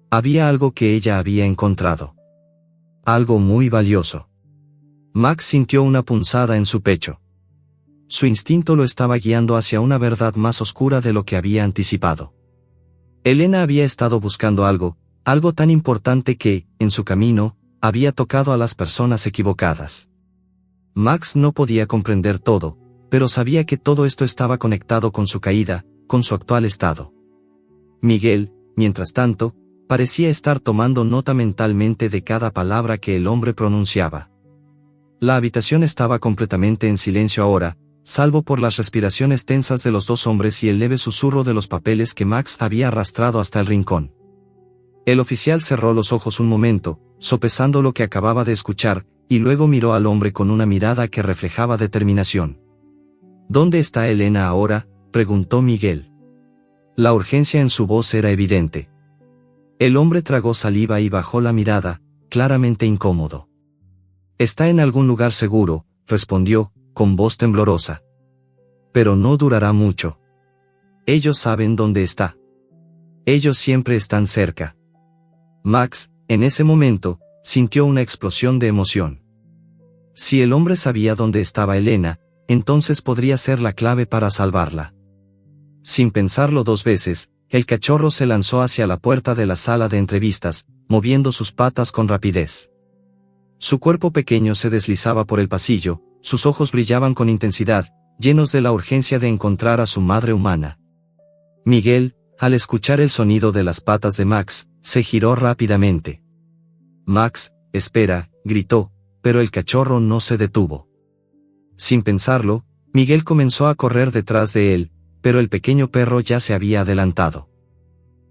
Había algo que ella había encontrado. Algo muy valioso. Max sintió una punzada en su pecho. Su instinto lo estaba guiando hacia una verdad más oscura de lo que había anticipado. Elena había estado buscando algo tan importante que, en su camino, había tocado a las personas equivocadas. Max no podía comprender todo, pero sabía que todo esto estaba conectado con su caída, con su actual estado. Miguel, mientras tanto, parecía estar tomando nota mentalmente de cada palabra que el hombre pronunciaba. La habitación estaba completamente en silencio ahora, salvo por las respiraciones tensas de los dos hombres y el leve susurro de los papeles que Max había arrastrado hasta el rincón. El oficial cerró los ojos un momento, sopesando lo que acababa de escuchar, y luego miró al hombre con una mirada que reflejaba determinación. ¿Dónde está Elena ahora?, preguntó Miguel. La urgencia en su voz era evidente. El hombre tragó saliva y bajó la mirada, claramente incómodo. Está en algún lugar seguro, respondió, con voz temblorosa. Pero no durará mucho. Ellos saben dónde está. Ellos siempre están cerca. Max, en ese momento, sintió una explosión de emoción. Si el hombre sabía dónde estaba Elena, entonces podría ser la clave para salvarla. Sin pensarlo dos veces, el cachorro se lanzó hacia la puerta de la sala de entrevistas, moviendo sus patas con rapidez. Su cuerpo pequeño se deslizaba por el pasillo, sus ojos brillaban con intensidad, llenos de la urgencia de encontrar a su madre humana. Miguel, al escuchar el sonido de las patas de Max, se giró rápidamente. «Max, espera», gritó, pero el cachorro no se detuvo. Sin pensarlo, Miguel comenzó a correr detrás de él, pero el pequeño perro ya se había adelantado.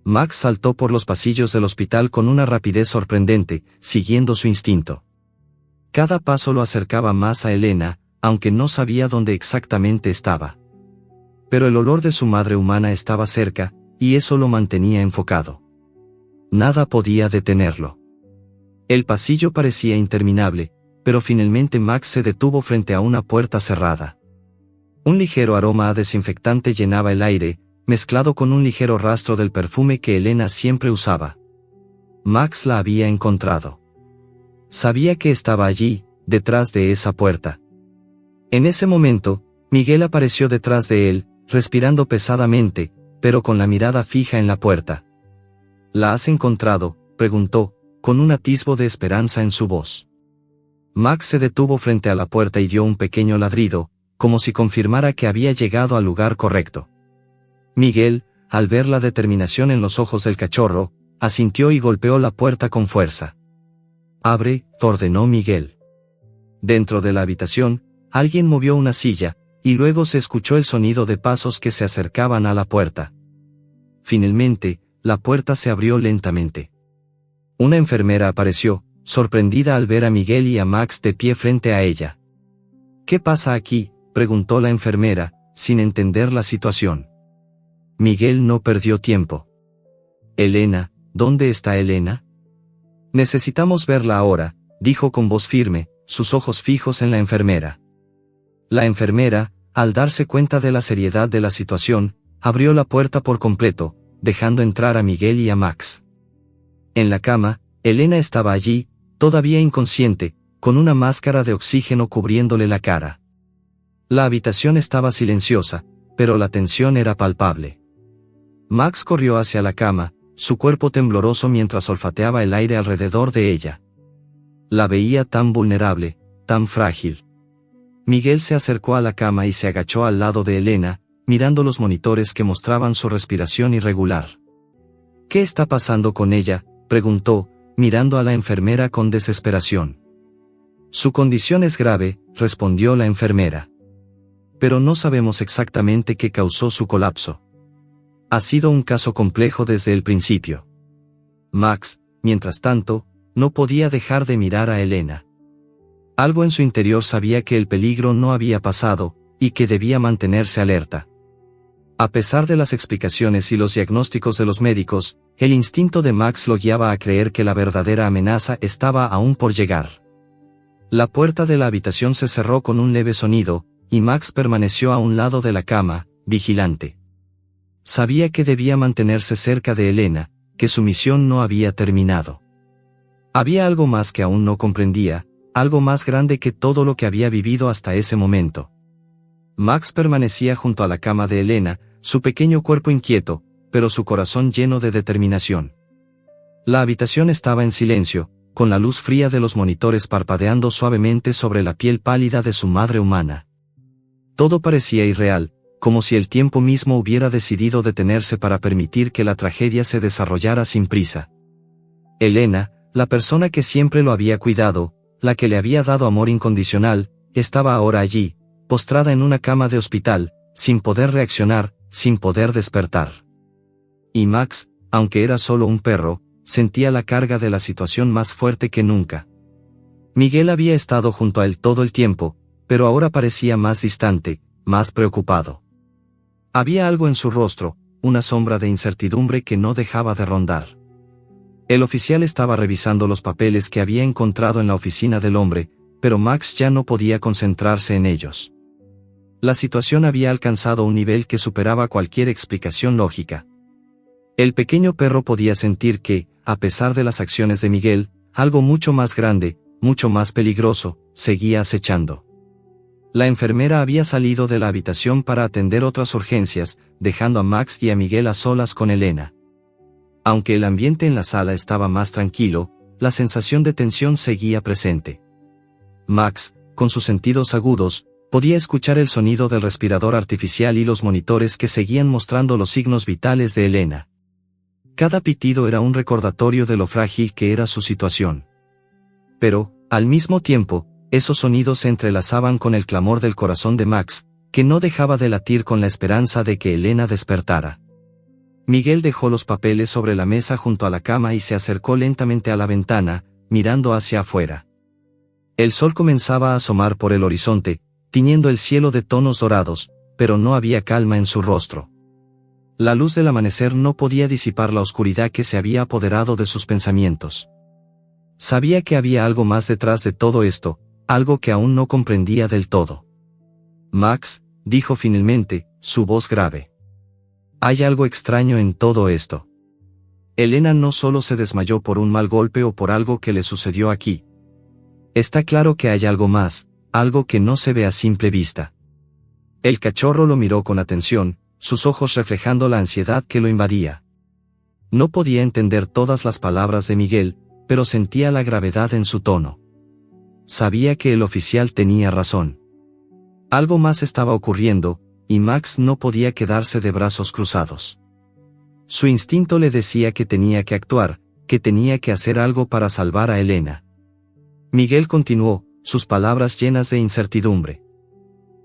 Max saltó por los pasillos del hospital con una rapidez sorprendente, siguiendo su instinto. Cada paso lo acercaba más a Elena, aunque no sabía dónde exactamente estaba. Pero el olor de su madre humana estaba cerca, y eso lo mantenía enfocado. Nada podía detenerlo. El pasillo parecía interminable, pero finalmente Max se detuvo frente a una puerta cerrada. Un ligero aroma a desinfectante llenaba el aire, mezclado con un ligero rastro del perfume que Elena siempre usaba. Max la había encontrado. Sabía que estaba allí, detrás de esa puerta. En ese momento, Miguel apareció detrás de él, respirando pesadamente, pero con la mirada fija en la puerta. ¿La has encontrado?, preguntó, con un atisbo de esperanza en su voz. Max se detuvo frente a la puerta y dio un pequeño ladrido, como si confirmara que había llegado al lugar correcto. Miguel, al ver la determinación en los ojos del cachorro, asintió y golpeó la puerta con fuerza. «Abre», ordenó Miguel. Dentro de la habitación, alguien movió una silla, y luego se escuchó el sonido de pasos que se acercaban a la puerta. Finalmente, la puerta se abrió lentamente. Una enfermera apareció, sorprendida al ver a Miguel y a Max de pie frente a ella. «¿Qué pasa aquí?», preguntó la enfermera, sin entender la situación. Miguel no perdió tiempo. «Elena, ¿dónde está Elena?». «Necesitamos verla ahora», dijo con voz firme, sus ojos fijos en la enfermera. La enfermera, al darse cuenta de la seriedad de la situación, abrió la puerta por completo, dejando entrar a Miguel y a Max. En la cama, Elena estaba allí, todavía inconsciente, con una máscara de oxígeno cubriéndole la cara. La habitación estaba silenciosa, pero la tensión era palpable. Max corrió hacia la cama, su cuerpo tembloroso mientras olfateaba el aire alrededor de ella. La veía tan vulnerable, tan frágil. Miguel se acercó a la cama y se agachó al lado de Elena, mirando los monitores que mostraban su respiración irregular. «¿Qué está pasando con ella?», preguntó, mirando a la enfermera con desesperación. «Su condición es grave», respondió la enfermera. «Pero no sabemos exactamente qué causó su colapso. Ha sido un caso complejo desde el principio». Max, mientras tanto, no podía dejar de mirar a Elena. Algo en su interior sabía que el peligro no había pasado, y que debía mantenerse alerta. A pesar de las explicaciones y los diagnósticos de los médicos, el instinto de Max lo guiaba a creer que la verdadera amenaza estaba aún por llegar. La puerta de la habitación se cerró con un leve sonido, y Max permaneció a un lado de la cama, vigilante. Sabía que debía mantenerse cerca de Elena, que su misión no había terminado. Había algo más que aún no comprendía, algo más grande que todo lo que había vivido hasta ese momento. Max permanecía junto a la cama de Elena, su pequeño cuerpo inquieto, pero su corazón lleno de determinación. La habitación estaba en silencio, con la luz fría de los monitores parpadeando suavemente sobre la piel pálida de su madre humana. Todo parecía irreal, como si el tiempo mismo hubiera decidido detenerse para permitir que la tragedia se desarrollara sin prisa. Elena, la persona que siempre lo había cuidado, la que le había dado amor incondicional, estaba ahora allí, postrada en una cama de hospital, sin poder reaccionar, sin poder despertar. Y Max, aunque era solo un perro, sentía la carga de la situación más fuerte que nunca. Miguel había estado junto a él todo el tiempo, pero ahora parecía más distante, más preocupado. Había algo en su rostro, una sombra de incertidumbre que no dejaba de rondar. El oficial estaba revisando los papeles que había encontrado en la oficina del hombre, pero Max ya no podía concentrarse en ellos. La situación había alcanzado un nivel que superaba cualquier explicación lógica. El pequeño perro podía sentir que, a pesar de las acciones de Miguel, algo mucho más grande, mucho más peligroso, seguía acechando. La enfermera había salido de la habitación para atender otras urgencias, dejando a Max y a Miguel a solas con Elena. Aunque el ambiente en la sala estaba más tranquilo, la sensación de tensión seguía presente. Max, con sus sentidos agudos, podía escuchar el sonido del respirador artificial y los monitores que seguían mostrando los signos vitales de Elena. Cada pitido era un recordatorio de lo frágil que era su situación. Pero, al mismo tiempo, esos sonidos se entrelazaban con el clamor del corazón de Max, que no dejaba de latir con la esperanza de que Elena despertara. Miguel dejó los papeles sobre la mesa junto a la cama y se acercó lentamente a la ventana, mirando hacia afuera. El sol comenzaba a asomar por el horizonte, tiñendo el cielo de tonos dorados, pero no había calma en su rostro. La luz del amanecer no podía disipar la oscuridad que se había apoderado de sus pensamientos. Sabía que había algo más detrás de todo esto, algo que aún no comprendía del todo. Max, dijo finalmente, su voz grave. Hay algo extraño en todo esto. Elena no solo se desmayó por un mal golpe o por algo que le sucedió aquí. Está claro que hay algo más, algo que no se ve a simple vista. El cachorro lo miró con atención, sus ojos reflejando la ansiedad que lo invadía. No podía entender todas las palabras de Miguel, pero sentía la gravedad en su tono. Sabía que el oficial tenía razón. Algo más estaba ocurriendo, y Max no podía quedarse de brazos cruzados. Su instinto le decía que tenía que actuar, que tenía que hacer algo para salvar a Elena. Miguel continuó, sus palabras llenas de incertidumbre.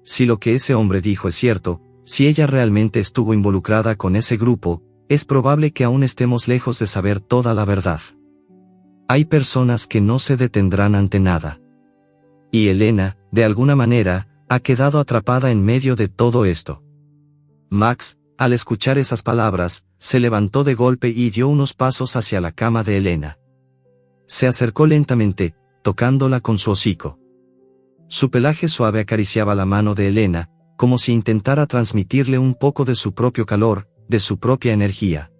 Si lo que ese hombre dijo es cierto, si ella realmente estuvo involucrada con ese grupo, es probable que aún estemos lejos de saber toda la verdad. Hay personas que no se detendrán ante nada. Y Elena, de alguna manera, ha quedado atrapada en medio de todo esto. Max, al escuchar esas palabras, se levantó de golpe y dio unos pasos hacia la cama de Elena. Se acercó lentamente, tocándola con su hocico. Su pelaje suave acariciaba la mano de Elena, como si intentara transmitirle un poco de su propio calor, de su propia energía.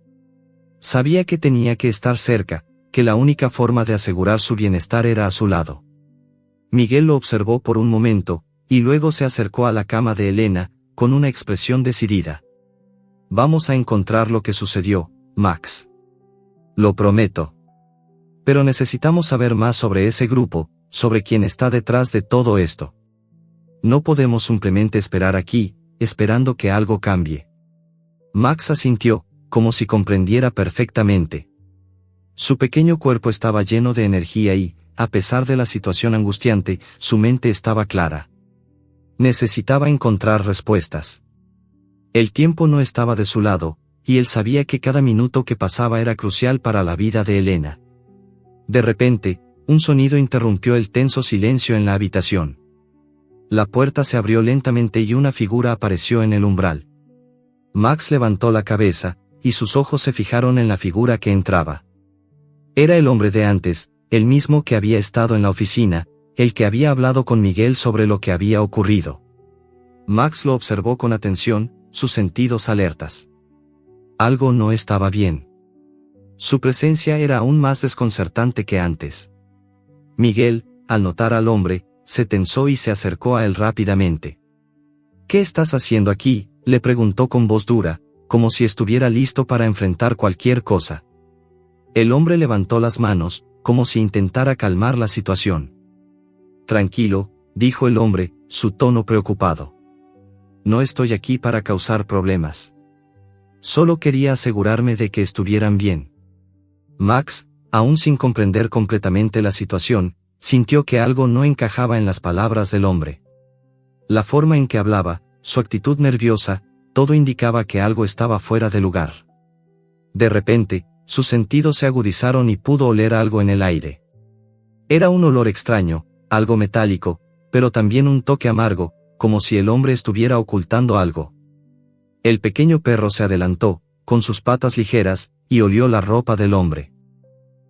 Sabía que tenía que estar cerca, que la única forma de asegurar su bienestar era a su lado. Miguel lo observó por un momento, y luego se acercó a la cama de Elena, con una expresión decidida. Vamos a encontrar lo que sucedió, Max. Lo prometo. Pero necesitamos saber más sobre ese grupo, sobre quién está detrás de todo esto. No podemos simplemente esperar aquí, esperando que algo cambie. Max asintió, como si comprendiera perfectamente. Su pequeño cuerpo estaba lleno de energía y, a pesar de la situación angustiante, su mente estaba clara. Necesitaba encontrar respuestas. El tiempo no estaba de su lado, y él sabía que cada minuto que pasaba era crucial para la vida de Elena. De repente, un sonido interrumpió el tenso silencio en la habitación. La puerta se abrió lentamente y una figura apareció en el umbral. Max levantó la cabeza, y sus ojos se fijaron en la figura que entraba. Era el hombre de antes, el mismo que había estado en la oficina, el que había hablado con Miguel sobre lo que había ocurrido. Max lo observó con atención, sus sentidos alertas. Algo no estaba bien. Su presencia era aún más desconcertante que antes. Miguel, al notar al hombre, se tensó y se acercó a él rápidamente. «¿Qué estás haciendo aquí?», le preguntó con voz dura, como si estuviera listo para enfrentar cualquier cosa. El hombre levantó las manos, como si intentara calmar la situación. «Tranquilo», dijo el hombre, su tono preocupado. «No estoy aquí para causar problemas. Solo quería asegurarme de que estuvieran bien». Max, aún sin comprender completamente la situación, sintió que algo no encajaba en las palabras del hombre. La forma en que hablaba, su actitud nerviosa, todo indicaba que algo estaba fuera de lugar. De repente, sus sentidos se agudizaron y pudo oler algo en el aire. Era un olor extraño, algo metálico, pero también un toque amargo, como si el hombre estuviera ocultando algo. El pequeño perro se adelantó, con sus patas ligeras, y olió la ropa del hombre.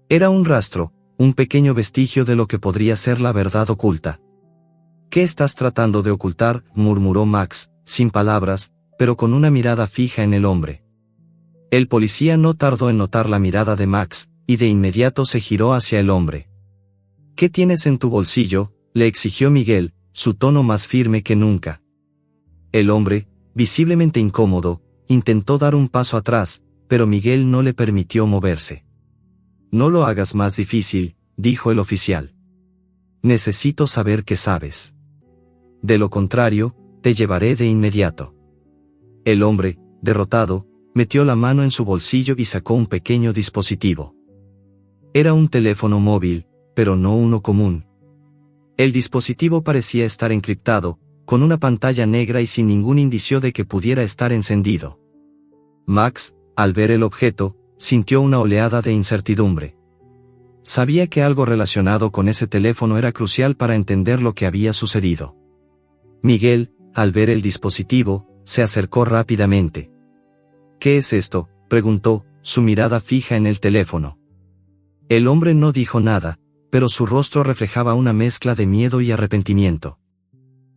Era un rastro, un pequeño vestigio de lo que podría ser la verdad oculta. «¿Qué estás tratando de ocultar?», murmuró Max, sin palabras, pero con una mirada fija en el hombre. El policía no tardó en notar la mirada de Max, y de inmediato se giró hacia el hombre. «¿Qué tienes en tu bolsillo?», le exigió Miguel, su tono más firme que nunca. El hombre, visiblemente incómodo, intentó dar un paso atrás, pero Miguel no le permitió moverse. «No lo hagas más difícil», dijo el oficial. «Necesito saber qué sabes. De lo contrario, te llevaré de inmediato». El hombre, derrotado, metió la mano en su bolsillo y sacó un pequeño dispositivo. Era un teléfono móvil, pero no uno común. El dispositivo parecía estar encriptado, con una pantalla negra y sin ningún indicio de que pudiera estar encendido. Max, al ver el objeto, sintió una oleada de incertidumbre. Sabía que algo relacionado con ese teléfono era crucial para entender lo que había sucedido. Miguel, al ver el dispositivo, se acercó rápidamente. «¿Qué es esto?», preguntó, su mirada fija en el teléfono. El hombre no dijo nada, pero su rostro reflejaba una mezcla de miedo y arrepentimiento.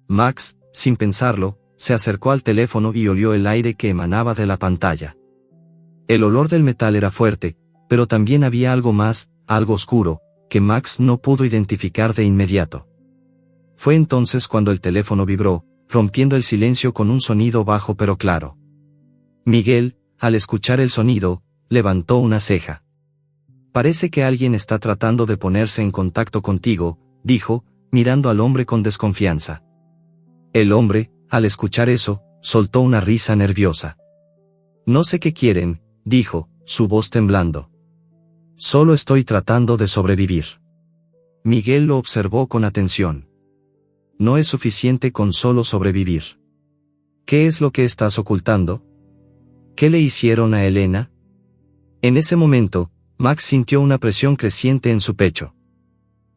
Max, sin pensarlo, se acercó al teléfono y olió el aire que emanaba de la pantalla. El olor del metal era fuerte, pero también había algo más, algo oscuro, que Max no pudo identificar de inmediato. Fue entonces cuando el teléfono vibró, rompiendo el silencio con un sonido bajo pero claro. Miguel, al escuchar el sonido, levantó una ceja. «Parece que alguien está tratando de ponerse en contacto contigo», dijo, mirando al hombre con desconfianza. El hombre, al escuchar eso, soltó una risa nerviosa. «No sé qué quieren», dijo, su voz temblando. «Solo estoy tratando de sobrevivir». Miguel lo observó con atención. «No es suficiente con solo sobrevivir. ¿Qué es lo que estás ocultando? ¿Qué le hicieron a Elena?». En ese momento, Max sintió una presión creciente en su pecho.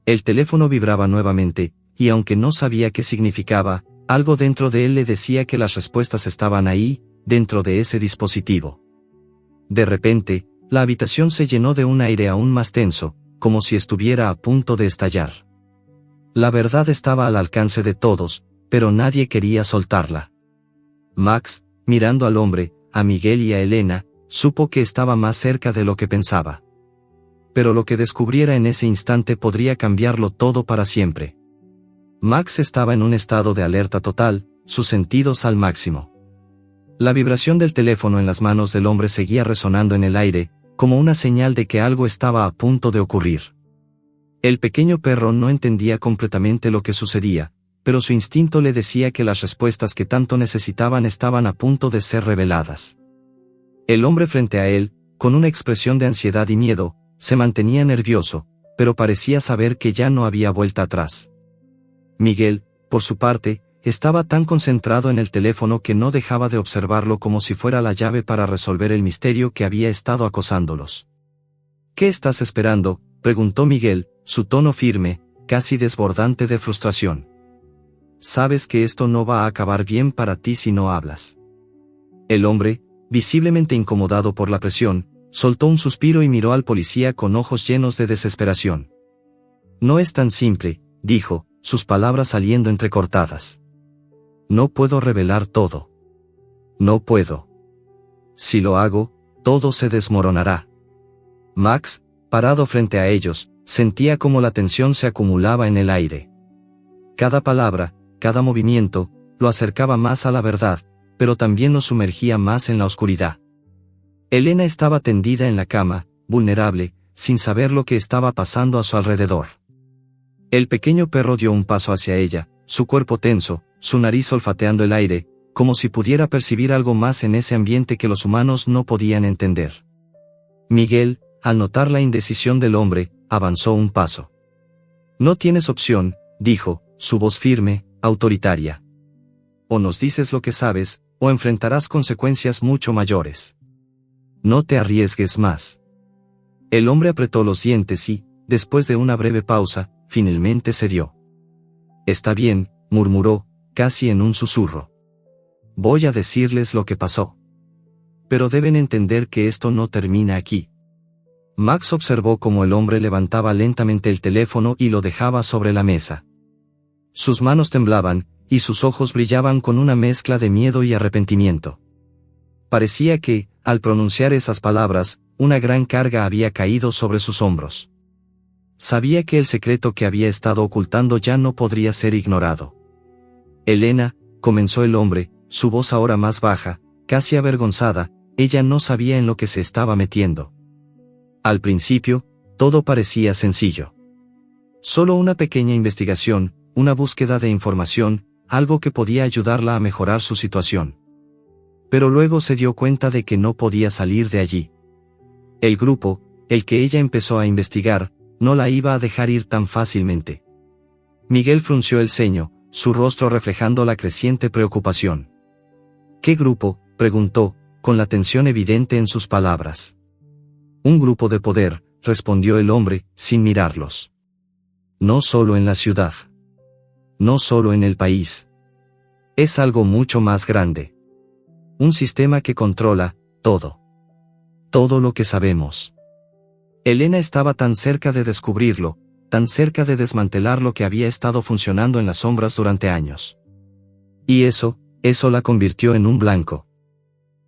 El teléfono vibraba nuevamente, y aunque no sabía qué significaba, algo dentro de él le decía que las respuestas estaban ahí, dentro de ese dispositivo. De repente, la habitación se llenó de un aire aún más tenso, como si estuviera a punto de estallar. La verdad estaba al alcance de todos, pero nadie quería soltarla. Max, mirando al hombre, a Miguel y a Elena, supo que estaba más cerca de lo que pensaba. Pero lo que descubriera en ese instante podría cambiarlo todo para siempre. Max estaba en un estado de alerta total, sus sentidos al máximo. La vibración del teléfono en las manos del hombre seguía resonando en el aire, como una señal de que algo estaba a punto de ocurrir. El pequeño perro no entendía completamente lo que sucedía, pero su instinto le decía que las respuestas que tanto necesitaban estaban a punto de ser reveladas. El hombre frente a él, con una expresión de ansiedad y miedo, se mantenía nervioso, pero parecía saber que ya no había vuelta atrás. Miguel, por su parte, estaba tan concentrado en el teléfono que no dejaba de observarlo como si fuera la llave para resolver el misterio que había estado acosándolos. «¿Qué estás esperando?», preguntó Miguel, su tono firme, casi desbordante de frustración. «Sabes que esto no va a acabar bien para ti si no hablas». El hombre, visiblemente incomodado por la presión, soltó un suspiro y miró al policía con ojos llenos de desesperación. «No es tan simple», dijo, sus palabras saliendo entrecortadas. No puedo revelar todo. No puedo. Si lo hago, todo se desmoronará. Max, parado frente a ellos, sentía como la tensión se acumulaba en el aire. Cada palabra, cada movimiento, lo acercaba más a la verdad, pero también lo sumergía más en la oscuridad. Elena estaba tendida en la cama, vulnerable, sin saber lo que estaba pasando a su alrededor. El pequeño perro dio un paso hacia ella, su cuerpo tenso, su nariz olfateando el aire, como si pudiera percibir algo más en ese ambiente que los humanos no podían entender. Miguel, al notar la indecisión del hombre, avanzó un paso. No tienes opción, dijo, su voz firme, autoritaria. O nos dices lo que sabes, o enfrentarás consecuencias mucho mayores. No te arriesgues más. El hombre apretó los dientes y, después de una breve pausa, finalmente cedió. Está bien, murmuró, casi en un susurro. Voy a decirles lo que pasó. Pero deben entender que esto no termina aquí. Max observó cómo el hombre levantaba lentamente el teléfono y lo dejaba sobre la mesa. Sus manos temblaban, y sus ojos brillaban con una mezcla de miedo y arrepentimiento. Parecía que, al pronunciar esas palabras, una gran carga había caído sobre sus hombros. Sabía que el secreto que había estado ocultando ya no podría ser ignorado. Elena, comenzó el hombre, su voz ahora más baja, casi avergonzada, ella no sabía en lo que se estaba metiendo. Al principio, todo parecía sencillo. Solo una pequeña investigación, una búsqueda de información, algo que podía ayudarla a mejorar su situación. Pero luego se dio cuenta de que no podía salir de allí. El grupo, el que ella empezó a investigar, no la iba a dejar ir tan fácilmente. Miguel frunció el ceño, su rostro reflejando la creciente preocupación. ¿Qué grupo?, preguntó, con la tensión evidente en sus palabras. Un grupo de poder, respondió el hombre, sin mirarlos. No solo en la ciudad. No solo en el país. Es algo mucho más grande. Un sistema que controla todo. Todo lo que sabemos. Elena estaba tan cerca de descubrirlo, tan cerca de desmantelar lo que había estado funcionando en las sombras durante años. Y eso la convirtió en un blanco.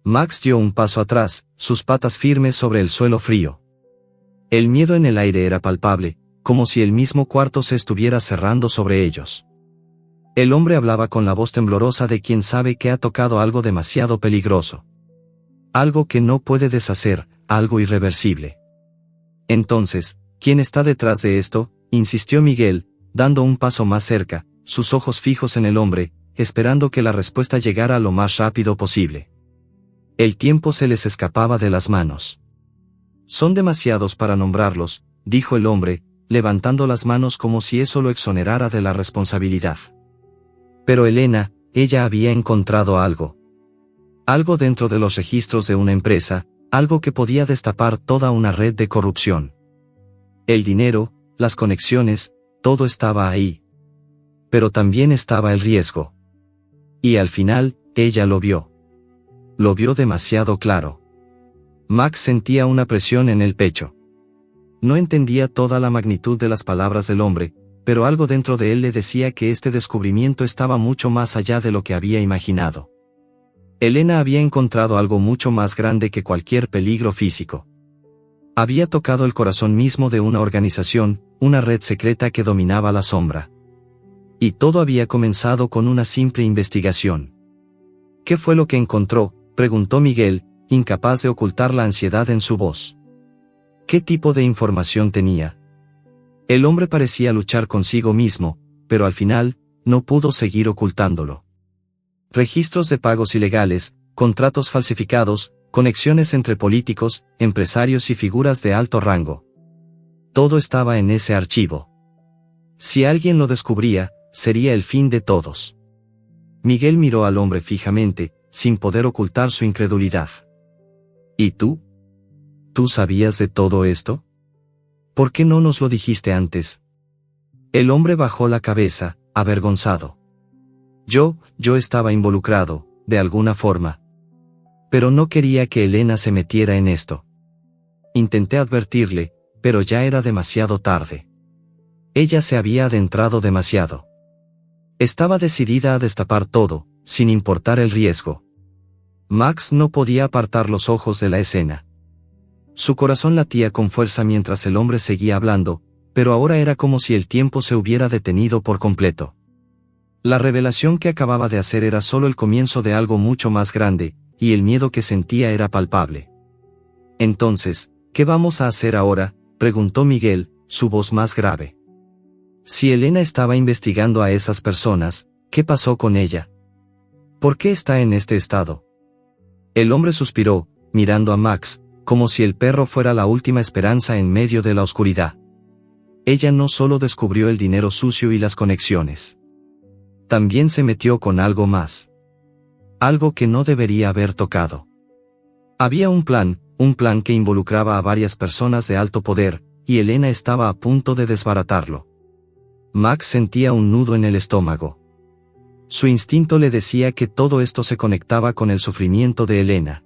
Max dio un paso atrás, sus patas firmes sobre el suelo frío. El miedo en el aire era palpable, como si el mismo cuarto se estuviera cerrando sobre ellos. El hombre hablaba con la voz temblorosa de quien sabe que ha tocado algo demasiado peligroso. Algo que no puede deshacer, algo irreversible. Entonces, ¿quién está detrás de esto?, insistió Miguel, dando un paso más cerca, sus ojos fijos en el hombre, esperando que la respuesta llegara lo más rápido posible. El tiempo se les escapaba de las manos. Son demasiados para nombrarlos, dijo el hombre, levantando las manos como si eso lo exonerara de la responsabilidad. Pero Elena, ella había encontrado algo. Algo dentro de los registros de una empresa, algo que podía destapar toda una red de corrupción. El dinero, las conexiones, todo estaba ahí. Pero también estaba el riesgo. Y al final, ella lo vio. Lo vio demasiado claro. Max sentía una presión en el pecho. No entendía toda la magnitud de las palabras del hombre, pero algo dentro de él le decía que este descubrimiento estaba mucho más allá de lo que había imaginado. Elena había encontrado algo mucho más grande que cualquier peligro físico. Había tocado el corazón mismo de una organización, una red secreta que dominaba la sombra. Y todo había comenzado con una simple investigación. ¿Qué fue lo que encontró?, preguntó Miguel, incapaz de ocultar la ansiedad en su voz. ¿Qué tipo de información tenía? El hombre parecía luchar consigo mismo, pero al final, no pudo seguir ocultándolo. Registros de pagos ilegales, contratos falsificados, conexiones entre políticos, empresarios y figuras de alto rango. Todo estaba en ese archivo. Si alguien lo descubría, sería el fin de todos. Miguel miró al hombre fijamente, sin poder ocultar su incredulidad. ¿Y tú? ¿Tú sabías de todo esto? ¿Por qué no nos lo dijiste antes? El hombre bajó la cabeza, avergonzado. Yo estaba involucrado, de alguna forma. Pero no quería que Elena se metiera en esto. Intenté advertirle, pero ya era demasiado tarde. Ella se había adentrado demasiado. Estaba decidida a destapar todo, sin importar el riesgo. Max no podía apartar los ojos de la escena. Su corazón latía con fuerza mientras el hombre seguía hablando, pero ahora era como si el tiempo se hubiera detenido por completo. La revelación que acababa de hacer era solo el comienzo de algo mucho más grande, y el miedo que sentía era palpable. Entonces, ¿qué vamos a hacer ahora?, preguntó Miguel, su voz más grave. Si Elena estaba investigando a esas personas, ¿qué pasó con ella? ¿Por qué está en este estado? El hombre suspiró, mirando a Max, como si el perro fuera la última esperanza en medio de la oscuridad. Ella no solo descubrió el dinero sucio y las conexiones. También se metió con algo más. Algo que no debería haber tocado. Había un plan que involucraba a varias personas de alto poder, y Elena estaba a punto de desbaratarlo. Max sentía un nudo en el estómago. Su instinto le decía que todo esto se conectaba con el sufrimiento de Elena.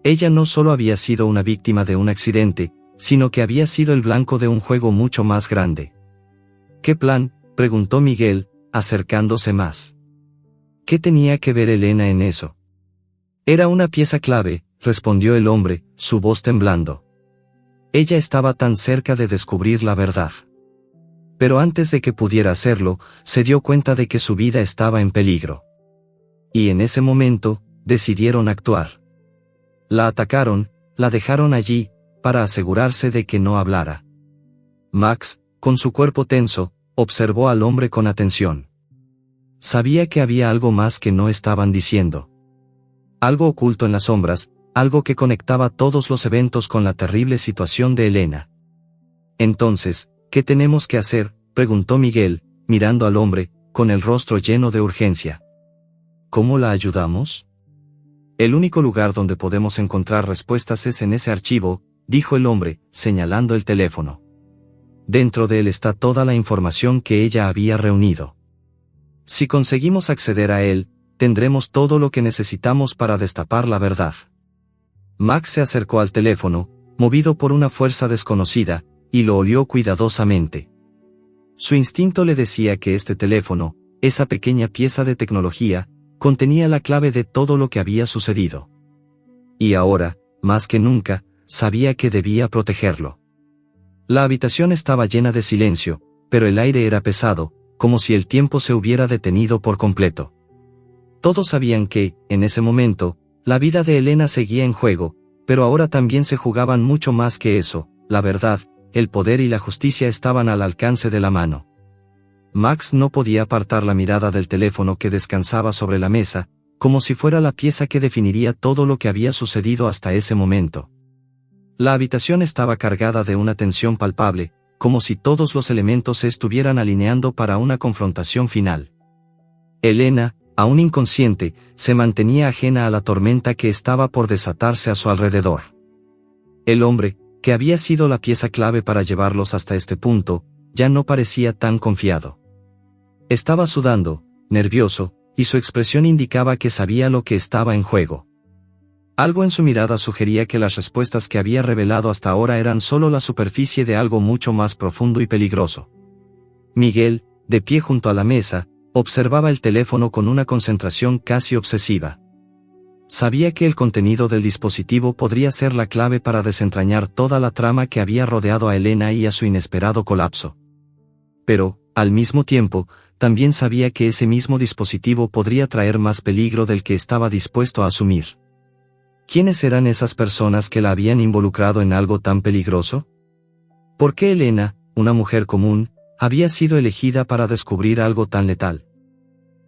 Ella no solo había sido una víctima de un accidente, sino que había sido el blanco de un juego mucho más grande. ¿Qué plan?, preguntó Miguel, acercándose más. ¿Qué tenía que ver Elena en eso? Era una pieza clave, respondió el hombre, su voz temblando. Ella estaba tan cerca de descubrir la verdad. Pero antes de que pudiera hacerlo, se dio cuenta de que su vida estaba en peligro. Y en ese momento, decidieron actuar. La atacaron, la dejaron allí, para asegurarse de que no hablara. Max, con su cuerpo tenso, observó al hombre con atención. Sabía que había algo más que no estaban diciendo. Algo oculto en las sombras, algo que conectaba todos los eventos con la terrible situación de Elena. Entonces, ¿qué tenemos que hacer?, preguntó Miguel, mirando al hombre, con el rostro lleno de urgencia. ¿Cómo la ayudamos? El único lugar donde podemos encontrar respuestas es en ese archivo, dijo el hombre, señalando el teléfono. Dentro de él está toda la información que ella había reunido. Si conseguimos acceder a él, tendremos todo lo que necesitamos para destapar la verdad. Max se acercó al teléfono, movido por una fuerza desconocida, y lo olió cuidadosamente. Su instinto le decía que este teléfono, esa pequeña pieza de tecnología, contenía la clave de todo lo que había sucedido. Y ahora, más que nunca, sabía que debía protegerlo. La habitación estaba llena de silencio, pero el aire era pesado, como si el tiempo se hubiera detenido por completo. Todos sabían que, en ese momento, la vida de Elena seguía en juego, pero ahora también se jugaban mucho más que eso, la verdad, el poder y la justicia estaban al alcance de la mano. Max no podía apartar la mirada del teléfono que descansaba sobre la mesa, como si fuera la pieza que definiría todo lo que había sucedido hasta ese momento. La habitación estaba cargada de una tensión palpable, como si todos los elementos se estuvieran alineando para una confrontación final. Elena, aún inconsciente, se mantenía ajena a la tormenta que estaba por desatarse a su alrededor. El hombre, que había sido la pieza clave para llevarlos hasta este punto, ya no parecía tan confiado. Estaba sudando, nervioso, y su expresión indicaba que sabía lo que estaba en juego. Algo en su mirada sugería que las respuestas que había revelado hasta ahora eran solo la superficie de algo mucho más profundo y peligroso. Miguel, de pie junto a la mesa, observaba el teléfono con una concentración casi obsesiva. Sabía que el contenido del dispositivo podría ser la clave para desentrañar toda la trama que había rodeado a Elena y a su inesperado colapso. Pero, al mismo tiempo, también sabía que ese mismo dispositivo podría traer más peligro del que estaba dispuesto a asumir. ¿Quiénes eran esas personas que la habían involucrado en algo tan peligroso? ¿Por qué Elena, una mujer común, había sido elegida para descubrir algo tan letal?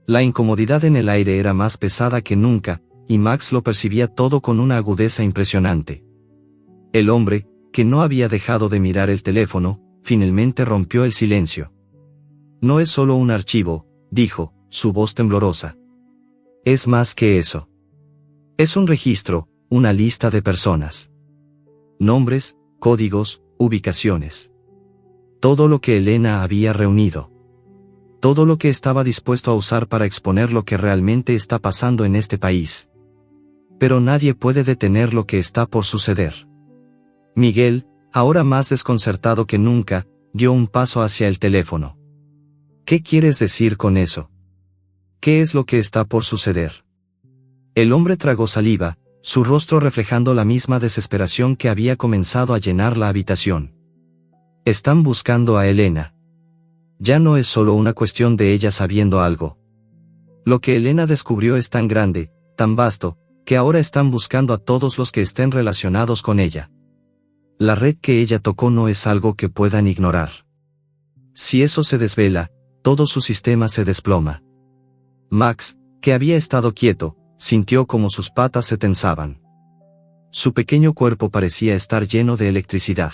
La incomodidad en el aire era más pesada que nunca, y Max lo percibía todo con una agudeza impresionante. El hombre, que no había dejado de mirar el teléfono, finalmente rompió el silencio. No es solo un archivo, dijo, su voz temblorosa. Es más que eso. Es un registro, una lista de personas. Nombres, códigos, ubicaciones. Todo lo que Elena había reunido. Todo lo que estaba dispuesto a usar para exponer lo que realmente está pasando en este país. Pero nadie puede detener lo que está por suceder. Miguel, ahora más desconcertado que nunca, dio un paso hacia el teléfono. ¿Qué quieres decir con eso? ¿Qué es lo que está por suceder? El hombre tragó saliva, su rostro reflejando la misma desesperación que había comenzado a llenar la habitación. Están buscando a Elena. Ya no es solo una cuestión de ella sabiendo algo. Lo que Elena descubrió es tan grande, tan vasto, que ahora están buscando a todos los que estén relacionados con ella. La red que ella tocó no es algo que puedan ignorar. Si eso se desvela, todo su sistema se desploma. Max, que había estado quieto, sintió como sus patas se tensaban. Su pequeño cuerpo parecía estar lleno de electricidad.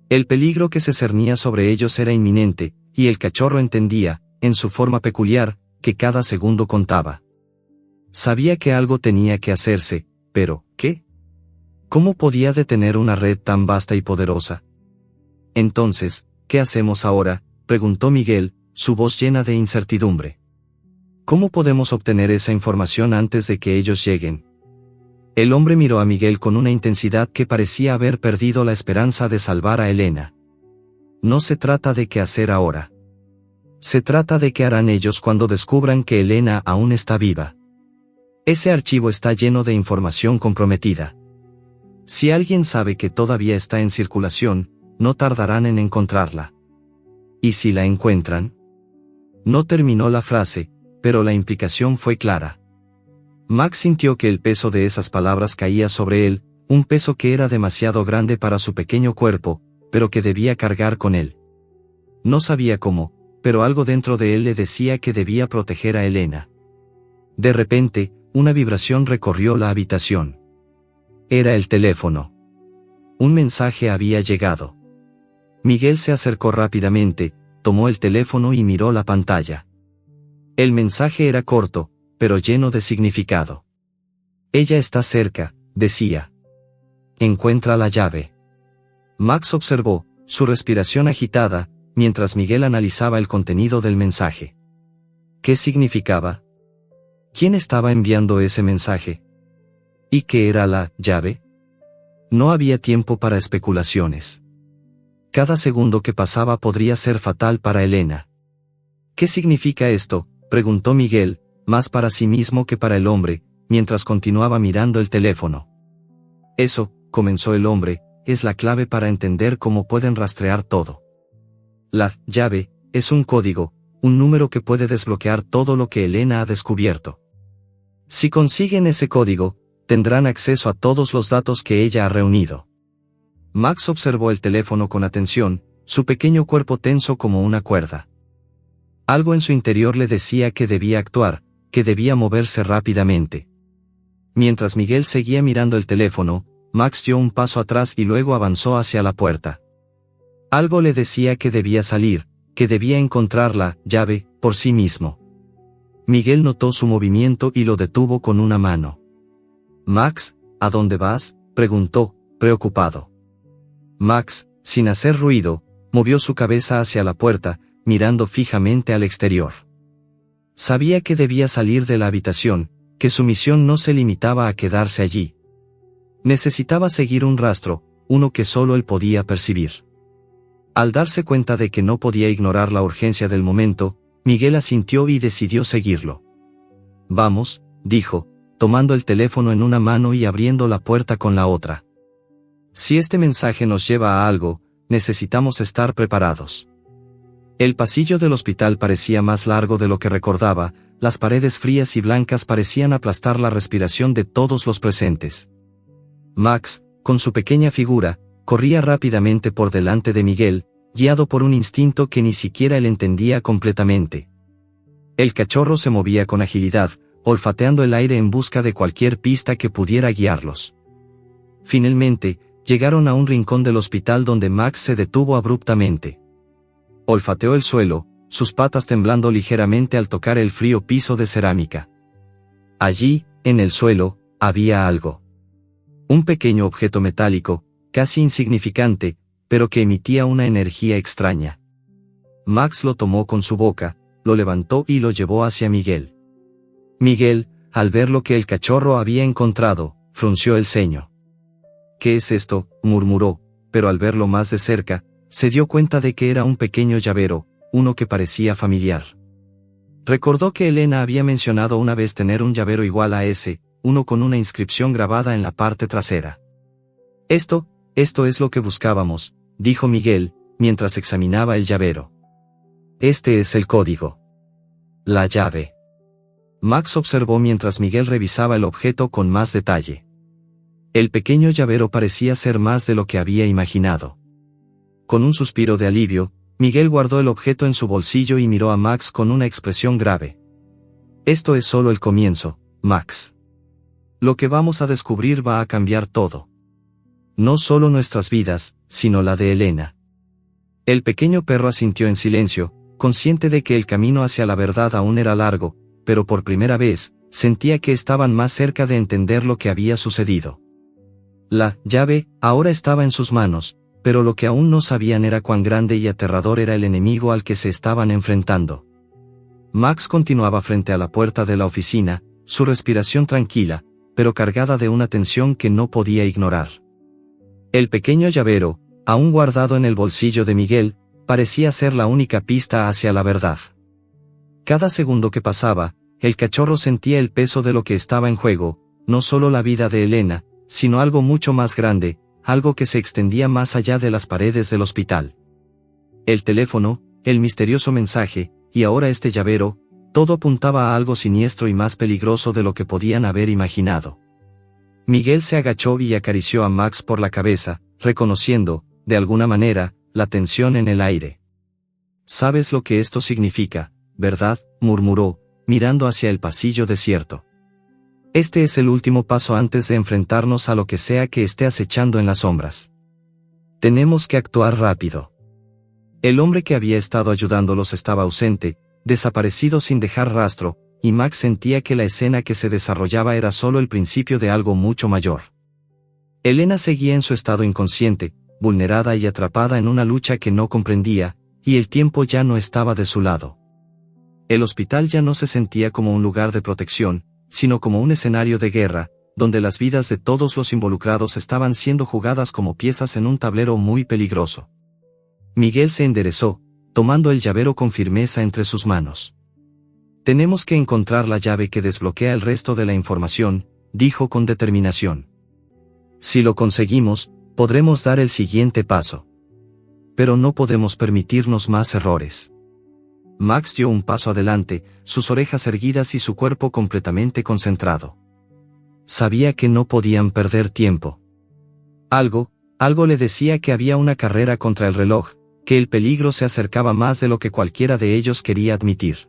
El peligro que se cernía sobre ellos era inminente, y el cachorro entendía, en su forma peculiar, que cada segundo contaba. Sabía que algo tenía que hacerse, pero, ¿qué? ¿Cómo podía detener una red tan vasta y poderosa? Entonces, ¿qué hacemos ahora?, preguntó Miguel, su voz llena de incertidumbre. ¿Cómo podemos obtener esa información antes de que ellos lleguen? El hombre miró a Miguel con una intensidad que parecía haber perdido la esperanza de salvar a Elena. No se trata de qué hacer ahora. Se trata de qué harán ellos cuando descubran que Elena aún está viva. Ese archivo está lleno de información comprometida. Si alguien sabe que todavía está en circulación, no tardarán en encontrarla. ¿Y si la encuentran? No terminó la frase, pero la implicación fue clara. Max sintió que el peso de esas palabras caía sobre él, un peso que era demasiado grande para su pequeño cuerpo, pero que debía cargar con él. No sabía cómo, pero algo dentro de él le decía que debía proteger a Elena. De repente, una vibración recorrió la habitación. Era el teléfono. Un mensaje había llegado. Miguel se acercó rápidamente, tomó el teléfono y miró la pantalla. El mensaje era corto, pero lleno de significado. Ella está cerca, decía. Encuentra la llave. Max observó, su respiración agitada, mientras Miguel analizaba el contenido del mensaje. ¿Qué significaba? ¿Quién estaba enviando ese mensaje? ¿Y qué era la llave? No había tiempo para especulaciones. Cada segundo que pasaba podría ser fatal para Elena. ¿Qué significa esto?, preguntó Miguel, más para sí mismo que para el hombre, mientras continuaba mirando el teléfono. Eso, comenzó el hombre, es la clave para entender cómo pueden rastrear todo. La llave es un código, un número que puede desbloquear todo lo que Elena ha descubierto. Si consiguen ese código, tendrán acceso a todos los datos que ella ha reunido. Max observó el teléfono con atención, su pequeño cuerpo tenso como una cuerda. Algo en su interior le decía que debía actuar, que debía moverse rápidamente. Mientras Miguel seguía mirando el teléfono, Max dio un paso atrás y luego avanzó hacia la puerta. Algo le decía que debía salir, que debía encontrar la llave por sí mismo. Miguel notó su movimiento y lo detuvo con una mano. «Max, ¿a dónde vas?», preguntó, preocupado. Max, sin hacer ruido, movió su cabeza hacia la puerta, mirando fijamente al exterior. Sabía que debía salir de la habitación, que su misión no se limitaba a quedarse allí. Necesitaba seguir un rastro, uno que solo él podía percibir. Al darse cuenta de que no podía ignorar la urgencia del momento, Miguel asintió y decidió seguirlo. «Vamos», dijo, tomando el teléfono en una mano y abriendo la puerta con la otra. «Si este mensaje nos lleva a algo, necesitamos estar preparados». El pasillo del hospital parecía más largo de lo que recordaba, las paredes frías y blancas parecían aplastar la respiración de todos los presentes. Max, con su pequeña figura, corría rápidamente por delante de Miguel, guiado por un instinto que ni siquiera él entendía completamente. El cachorro se movía con agilidad, olfateando el aire en busca de cualquier pista que pudiera guiarlos. Finalmente, llegaron a un rincón del hospital donde Max se detuvo abruptamente. Olfateó el suelo, sus patas temblando ligeramente al tocar el frío piso de cerámica. Allí, en el suelo, había algo. Un pequeño objeto metálico, casi insignificante, pero que emitía una energía extraña. Max lo tomó con su boca, lo levantó y lo llevó hacia Miguel. Miguel, al ver lo que el cachorro había encontrado, frunció el ceño. «¿Qué es esto?», murmuró, pero al verlo más de cerca, se dio cuenta de que era un pequeño llavero, uno que parecía familiar. Recordó que Elena había mencionado una vez tener un llavero igual a ese, uno con una inscripción grabada en la parte trasera. Esto es lo que buscábamos, dijo Miguel, mientras examinaba el llavero. Este es el código. La llave. Max observó mientras Miguel revisaba el objeto con más detalle. El pequeño llavero parecía ser más de lo que había imaginado. Con un suspiro de alivio, Miguel guardó el objeto en su bolsillo y miró a Max con una expresión grave. Esto es solo el comienzo, Max. Lo que vamos a descubrir va a cambiar todo. No solo nuestras vidas, sino la de Elena. El pequeño perro asintió en silencio, consciente de que el camino hacia la verdad aún era largo, pero por primera vez, sentía que estaban más cerca de entender lo que había sucedido. La llave ahora estaba en sus manos, pero lo que aún no sabían era cuán grande y aterrador era el enemigo al que se estaban enfrentando. Max continuaba frente a la puerta de la oficina, su respiración tranquila, pero cargada de una tensión que no podía ignorar. El pequeño llavero, aún guardado en el bolsillo de Miguel, parecía ser la única pista hacia la verdad. Cada segundo que pasaba, el cachorro sentía el peso de lo que estaba en juego, no solo la vida de Elena, sino algo mucho más grande, algo que se extendía más allá de las paredes del hospital. El teléfono, el misterioso mensaje, y ahora este llavero, todo apuntaba a algo siniestro y más peligroso de lo que podían haber imaginado. Miguel se agachó y acarició a Max por la cabeza, reconociendo, de alguna manera, la tensión en el aire. «¿Sabes lo que esto significa, verdad?», murmuró, mirando hacia el pasillo desierto. «Este es el último paso antes de enfrentarnos a lo que sea que esté acechando en las sombras. Tenemos que actuar rápido». El hombre que había estado ayudándolos estaba ausente, desaparecido sin dejar rastro, y Max sentía que la escena que se desarrollaba era solo el principio de algo mucho mayor. Elena seguía en su estado inconsciente, vulnerada y atrapada en una lucha que no comprendía, y el tiempo ya no estaba de su lado. El hospital ya no se sentía como un lugar de protección, sino como un escenario de guerra, donde las vidas de todos los involucrados estaban siendo jugadas como piezas en un tablero muy peligroso. Miguel se enderezó, tomando el llavero con firmeza entre sus manos. «Tenemos que encontrar la llave que desbloquea el resto de la información», dijo con determinación. «Si lo conseguimos, podremos dar el siguiente paso. Pero no podemos permitirnos más errores». Max dio un paso adelante, sus orejas erguidas y su cuerpo completamente concentrado. Sabía que no podían perder tiempo. Algo le decía que había una carrera contra el reloj, que el peligro se acercaba más de lo que cualquiera de ellos quería admitir.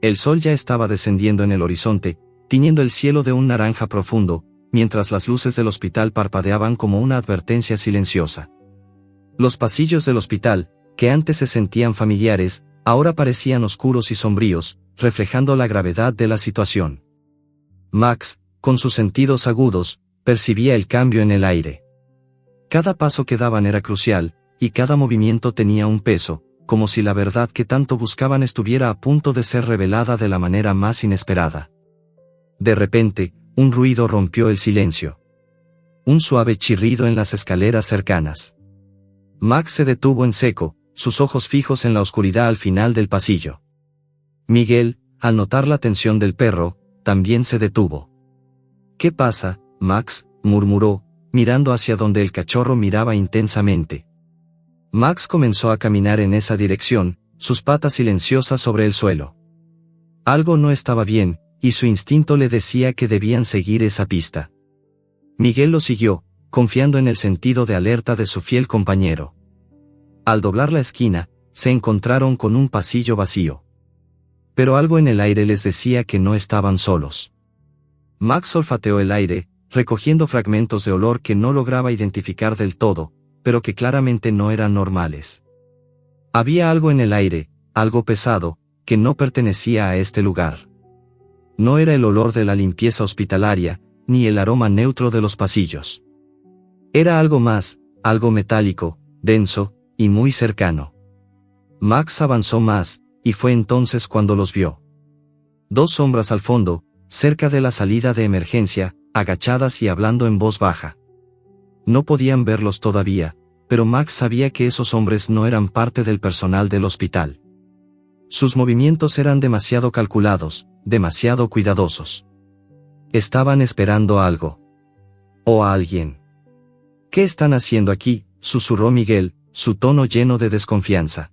El sol ya estaba descendiendo en el horizonte, tiñendo el cielo de un naranja profundo, mientras las luces del hospital parpadeaban como una advertencia silenciosa. Los pasillos del hospital, que antes se sentían familiares, ahora parecían oscuros y sombríos, reflejando la gravedad de la situación. Max, con sus sentidos agudos, percibía el cambio en el aire. Cada paso que daban era crucial, y cada movimiento tenía un peso, como si la verdad que tanto buscaban estuviera a punto de ser revelada de la manera más inesperada. De repente, un ruido rompió el silencio. Un suave chirrido en las escaleras cercanas. Max se detuvo en seco, sus ojos fijos en la oscuridad al final del pasillo. Miguel, al notar la tensión del perro, también se detuvo. «¿Qué pasa, Max?», murmuró, mirando hacia donde el cachorro miraba intensamente. Max comenzó a caminar en esa dirección, sus patas silenciosas sobre el suelo. Algo no estaba bien, y su instinto le decía que debían seguir esa pista. Miguel lo siguió, confiando en el sentido de alerta de su fiel compañero. Al doblar la esquina, se encontraron con un pasillo vacío. Pero algo en el aire les decía que no estaban solos. Max olfateó el aire, recogiendo fragmentos de olor que no lograba identificar del todo, pero que claramente no eran normales. Había algo en el aire, algo pesado, que no pertenecía a este lugar. No era el olor de la limpieza hospitalaria, ni el aroma neutro de los pasillos. Era algo más, algo metálico, denso, y muy cercano. Max avanzó más, y fue entonces cuando los vio. Dos sombras al fondo, cerca de la salida de emergencia, agachadas y hablando en voz baja. No podían verlos todavía, pero Max sabía que esos hombres no eran parte del personal del hospital. Sus movimientos eran demasiado calculados, demasiado cuidadosos. Estaban esperando algo. O a alguien. ¿Qué están haciendo aquí?, susurró Miguel, su tono lleno de desconfianza.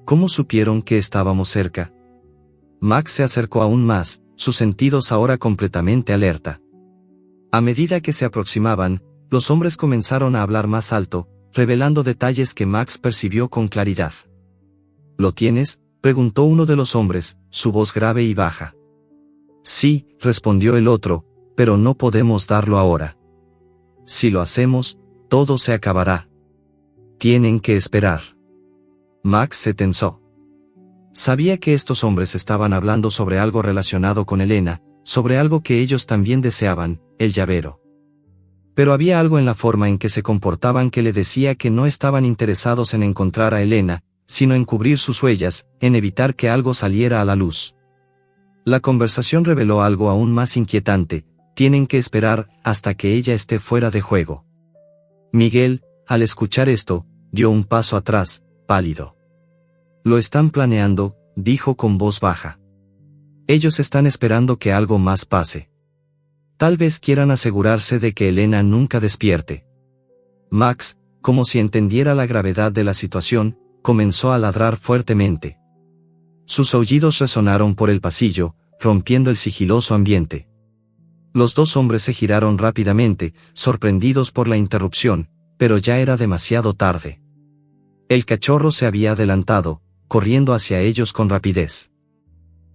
¿Cómo supieron que estábamos cerca? Max se acercó aún más, sus sentidos ahora completamente alerta. A medida que se aproximaban, los hombres comenzaron a hablar más alto, revelando detalles que Max percibió con claridad. ¿Lo tienes?, preguntó uno de los hombres, su voz grave y baja. Sí, respondió el otro, pero no podemos darlo ahora. Si lo hacemos, todo se acabará. Tienen que esperar. Max se tensó. Sabía que estos hombres estaban hablando sobre algo relacionado con Elena, sobre algo que ellos también deseaban, el llavero. Pero había algo en la forma en que se comportaban que le decía que no estaban interesados en encontrar a Elena, sino en cubrir sus huellas, en evitar que algo saliera a la luz. La conversación reveló algo aún más inquietante: tienen que esperar hasta que ella esté fuera de juego. Miguel, al escuchar esto, dio un paso atrás, pálido. Lo están planeando, dijo con voz baja. Ellos están esperando que algo más pase. Tal vez quieran asegurarse de que Elena nunca despierte. Max, como si entendiera la gravedad de la situación, comenzó a ladrar fuertemente. Sus aullidos resonaron por el pasillo, rompiendo el sigiloso ambiente. Los dos hombres se giraron rápidamente, sorprendidos por la interrupción, pero ya era demasiado tarde. El cachorro se había adelantado, corriendo hacia ellos con rapidez.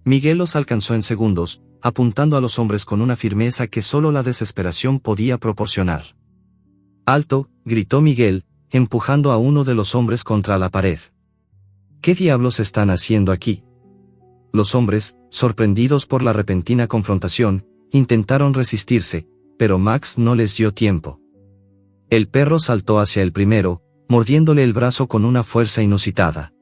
Miguel los alcanzó en segundos, apuntando a los hombres con una firmeza que solo la desesperación podía proporcionar. ¡Alto!, gritó Miguel, empujando a uno de los hombres contra la pared. ¿Qué diablos están haciendo aquí? Los hombres, sorprendidos por la repentina confrontación, intentaron resistirse, pero Max no les dio tiempo. El perro saltó hacia el primero, mordiéndole el brazo con una fuerza inusitada.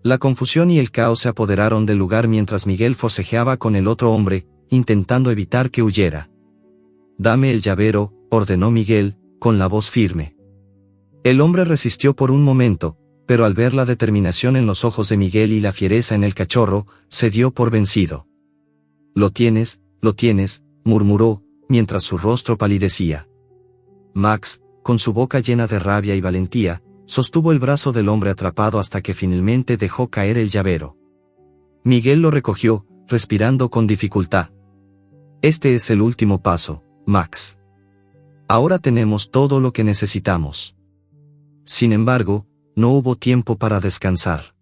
La confusión y el caos se apoderaron del lugar mientras Miguel forcejeaba con el otro hombre, intentando evitar que huyera. «Dame el llavero», ordenó Miguel, con la voz firme. El hombre resistió por un momento, pero al ver la determinación en los ojos de Miguel y la fiereza en el cachorro, se dio por vencido. Lo tienes», murmuró, mientras su rostro palidecía. Max, con su boca llena de rabia y valentía, sostuvo el brazo del hombre atrapado hasta que finalmente dejó caer el llavero. Miguel lo recogió, respirando con dificultad. «Este es el último paso, Max. Ahora tenemos todo lo que necesitamos». Sin embargo, no hubo tiempo para descansar.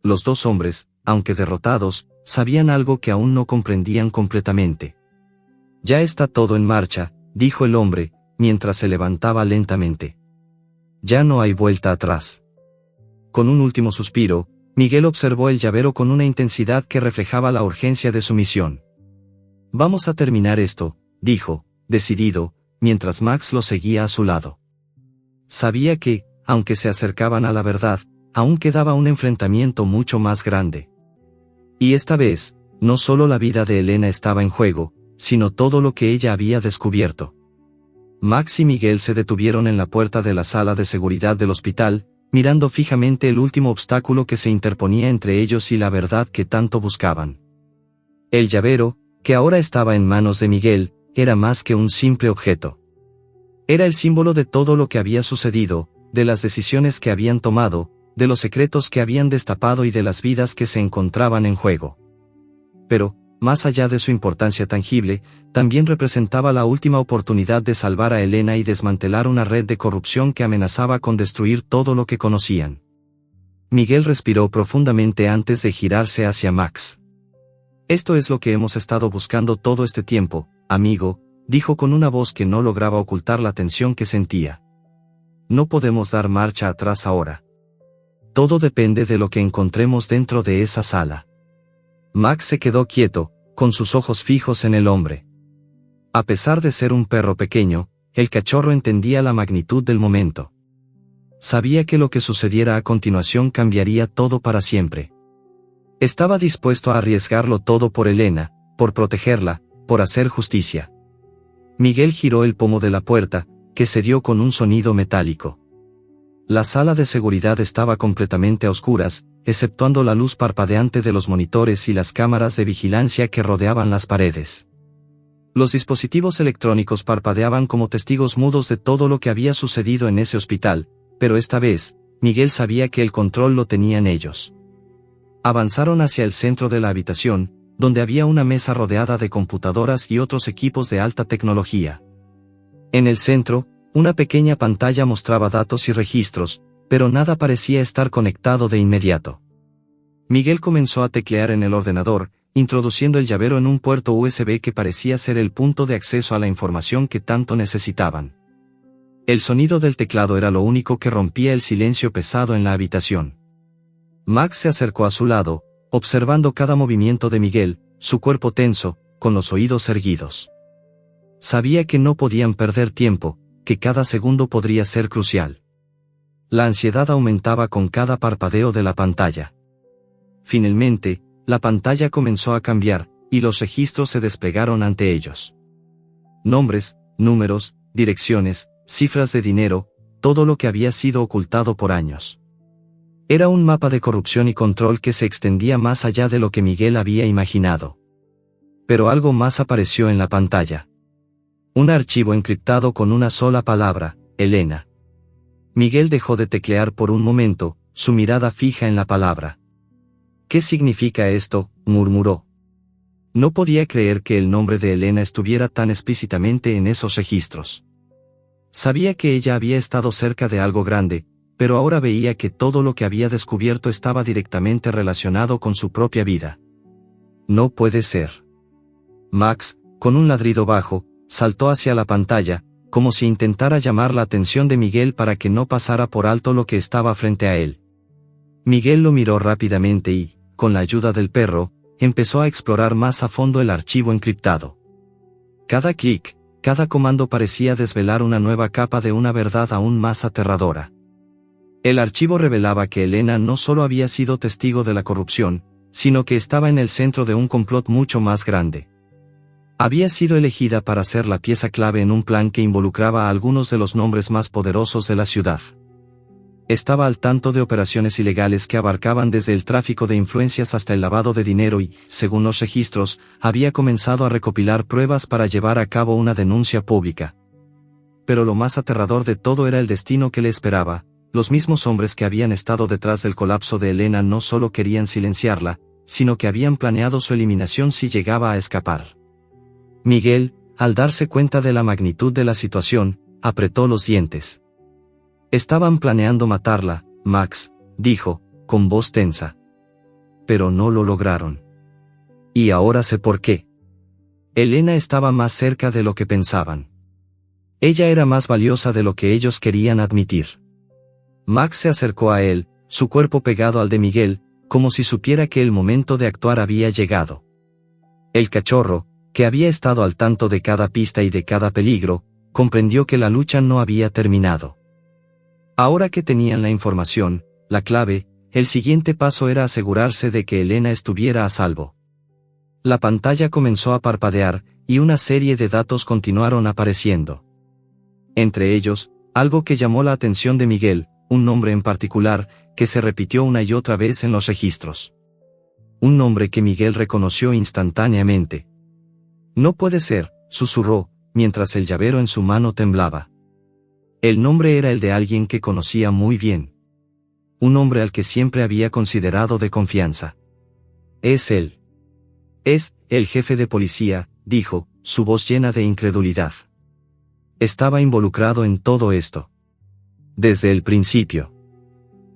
Los dos hombres, aunque derrotados, sabían algo que aún no comprendían completamente. «Ya está todo en marcha», dijo el hombre, mientras se levantaba lentamente. «Ya no hay vuelta atrás». Con un último suspiro, Miguel observó el llavero con una intensidad que reflejaba la urgencia de su misión. «Vamos a terminar esto», dijo, decidido, mientras Max lo seguía a su lado. Sabía que, aunque se acercaban a la verdad, aún quedaba un enfrentamiento mucho más grande. Y esta vez, no solo la vida de Elena estaba en juego, sino todo lo que ella había descubierto. Max y Miguel se detuvieron en la puerta de la sala de seguridad del hospital, mirando fijamente el último obstáculo que se interponía entre ellos y la verdad que tanto buscaban. El llavero, que ahora estaba en manos de Miguel, era más que un simple objeto. Era el símbolo de todo lo que había sucedido, de las decisiones que habían tomado, de los secretos que habían destapado y de las vidas que se encontraban en juego. Pero, más allá de su importancia tangible, también representaba la última oportunidad de salvar a Elena y desmantelar una red de corrupción que amenazaba con destruir todo lo que conocían. Miguel respiró profundamente antes de girarse hacia Max. «Esto es lo que hemos estado buscando todo este tiempo, amigo», dijo con una voz que no lograba ocultar la tensión que sentía. «No podemos dar marcha atrás ahora. Todo depende de lo que encontremos dentro de esa sala». Max se quedó quieto, con sus ojos fijos en el hombre. A pesar de ser un perro pequeño, el cachorro entendía la magnitud del momento. Sabía que lo que sucediera a continuación cambiaría todo para siempre. Estaba dispuesto a arriesgarlo todo por Elena, por protegerla, por hacer justicia. Miguel giró el pomo de la puerta, que cedió con un sonido metálico. La sala de seguridad estaba completamente a oscuras, exceptuando la luz parpadeante de los monitores y las cámaras de vigilancia que rodeaban las paredes. Los dispositivos electrónicos parpadeaban como testigos mudos de todo lo que había sucedido en ese hospital, pero esta vez, Miguel sabía que el control lo tenían ellos. Avanzaron hacia el centro de la habitación, donde había una mesa rodeada de computadoras y otros equipos de alta tecnología. En el centro, una pequeña pantalla mostraba datos y registros, pero nada parecía estar conectado de inmediato. Miguel comenzó a teclear en el ordenador, introduciendo el llavero en un puerto USB que parecía ser el punto de acceso a la información que tanto necesitaban. El sonido del teclado era lo único que rompía el silencio pesado en la habitación. Max se acercó a su lado, observando cada movimiento de Miguel, su cuerpo tenso, con los oídos erguidos. Sabía que no podían perder tiempo, que cada segundo podría ser crucial. La ansiedad aumentaba con cada parpadeo de la pantalla. Finalmente, la pantalla comenzó a cambiar, y los registros se desplegaron ante ellos. Nombres, números, direcciones, cifras de dinero, todo lo que había sido ocultado por años. Era un mapa de corrupción y control que se extendía más allá de lo que Miguel había imaginado. Pero algo más apareció en la pantalla. Un archivo encriptado con una sola palabra, Elena. Miguel dejó de teclear por un momento, su mirada fija en la palabra. ¿Qué significa esto?, murmuró. No podía creer que el nombre de Elena estuviera tan explícitamente en esos registros. Sabía que ella había estado cerca de algo grande, pero ahora veía que todo lo que había descubierto estaba directamente relacionado con su propia vida. No puede ser. Max, con un ladrido bajo, saltó hacia la pantalla, como si intentara llamar la atención de Miguel para que no pasara por alto lo que estaba frente a él. Miguel lo miró rápidamente y, con la ayuda del perro, empezó a explorar más a fondo el archivo encriptado. Cada clic, cada comando parecía desvelar una nueva capa de una verdad aún más aterradora. El archivo revelaba que Elena no solo había sido testigo de la corrupción, sino que estaba en el centro de un complot mucho más grande. Había sido elegida para ser la pieza clave en un plan que involucraba a algunos de los nombres más poderosos de la ciudad. Estaba al tanto de operaciones ilegales que abarcaban desde el tráfico de influencias hasta el lavado de dinero y, según los registros, había comenzado a recopilar pruebas para llevar a cabo una denuncia pública. Pero lo más aterrador de todo era el destino que le esperaba. Los mismos hombres que habían estado detrás del colapso de Elena no solo querían silenciarla, sino que habían planeado su eliminación si llegaba a escapar. Miguel, al darse cuenta de la magnitud de la situación, apretó los dientes. Estaban planeando matarla, Max, dijo, con voz tensa. Pero no lo lograron. Y ahora sé por qué. Elena estaba más cerca de lo que pensaban. Ella era más valiosa de lo que ellos querían admitir. Max se acercó a él, su cuerpo pegado al de Miguel, como si supiera que el momento de actuar había llegado. El cachorro, que había estado al tanto de cada pista y de cada peligro, comprendió que la lucha no había terminado. Ahora que tenían la información, la clave, el siguiente paso era asegurarse de que Elena estuviera a salvo. La pantalla comenzó a parpadear, y una serie de datos continuaron apareciendo. Entre ellos, algo que llamó la atención de Miguel, un nombre en particular, que se repitió una y otra vez en los registros. Un nombre que Miguel reconoció instantáneamente. No puede ser, susurró, mientras el llavero en su mano temblaba. El nombre era el de alguien que conocía muy bien. Un hombre al que siempre había considerado de confianza. Es él. Es el jefe de policía, dijo, su voz llena de incredulidad. Estaba involucrado en todo esto. Desde el principio.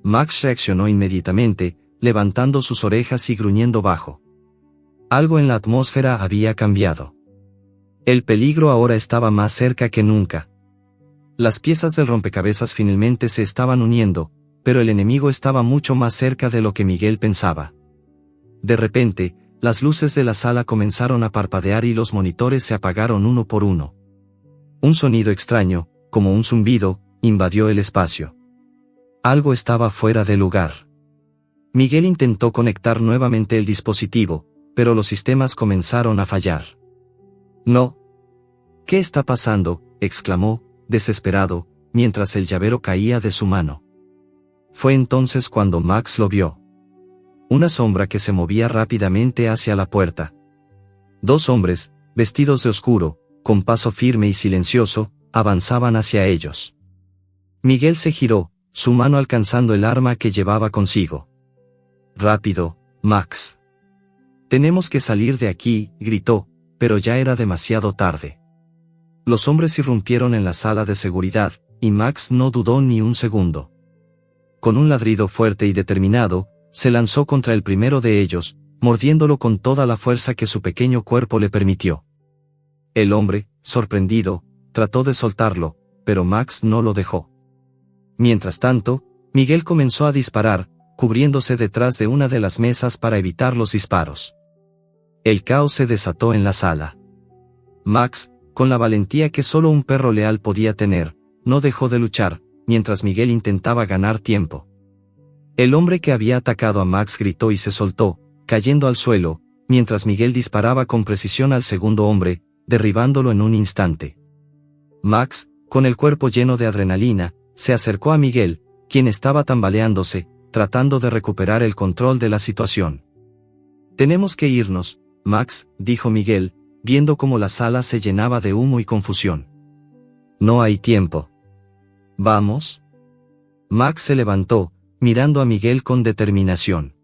Max reaccionó inmediatamente, levantando sus orejas y gruñendo bajo. Algo en la atmósfera había cambiado. El peligro ahora estaba más cerca que nunca. Las piezas del rompecabezas finalmente se estaban uniendo, pero el enemigo estaba mucho más cerca de lo que Miguel pensaba. De repente, las luces de la sala comenzaron a parpadear y los monitores se apagaron uno por uno. Un sonido extraño, como un zumbido, invadió el espacio. Algo estaba fuera de lugar. Miguel intentó conectar nuevamente el dispositivo, pero los sistemas comenzaron a fallar. No. ¿Qué está pasando?, exclamó, desesperado, mientras el llavero caía de su mano. Fue entonces cuando Max lo vio. una sombra que se movía rápidamente hacia la puerta. Dos hombres, vestidos de oscuro, con paso firme y silencioso, avanzaban hacia ellos. Miguel se giró, su mano alcanzando el arma que llevaba consigo. «Rápido, Max. Tenemos que salir de aquí», gritó, pero ya era demasiado tarde. Los hombres irrumpieron en la sala de seguridad, y Max no dudó ni un segundo. Con un ladrido fuerte y determinado, se lanzó contra el primero de ellos, mordiéndolo con toda la fuerza que su pequeño cuerpo le permitió. El hombre, sorprendido, trató de soltarlo, pero Max no lo dejó. Mientras tanto, Miguel comenzó a disparar, cubriéndose detrás de una de las mesas para evitar los disparos. El caos se desató en la sala. Max, con la valentía que solo un perro leal podía tener, no dejó de luchar, mientras Miguel intentaba ganar tiempo. El hombre que había atacado a Max gritó y se soltó, cayendo al suelo, mientras Miguel disparaba con precisión al segundo hombre, derribándolo en un instante. Max, con el cuerpo lleno de adrenalina, se acercó a Miguel, quien estaba tambaleándose, tratando de recuperar el control de la situación. «Tenemos que irnos, Max», dijo Miguel, viendo cómo la sala se llenaba de humo y confusión. «No hay tiempo». «¿Vamos?» Max se levantó, mirando a Miguel con determinación.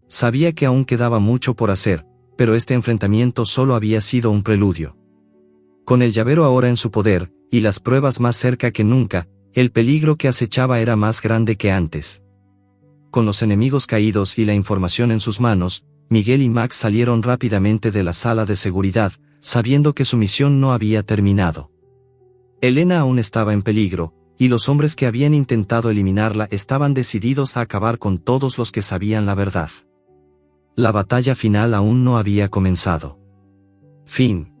Sabía que aún quedaba mucho por hacer, pero este enfrentamiento solo había sido un preludio. Con el llavero ahora en su poder, y las pruebas más cerca que nunca, el peligro que acechaba era más grande que antes. Con los enemigos caídos y la información en sus manos, Miguel y Max salieron rápidamente de la sala de seguridad, sabiendo que su misión no había terminado. Elena aún estaba en peligro, y los hombres que habían intentado eliminarla estaban decididos a acabar con todos los que sabían la verdad. La batalla final aún no había comenzado. Fin.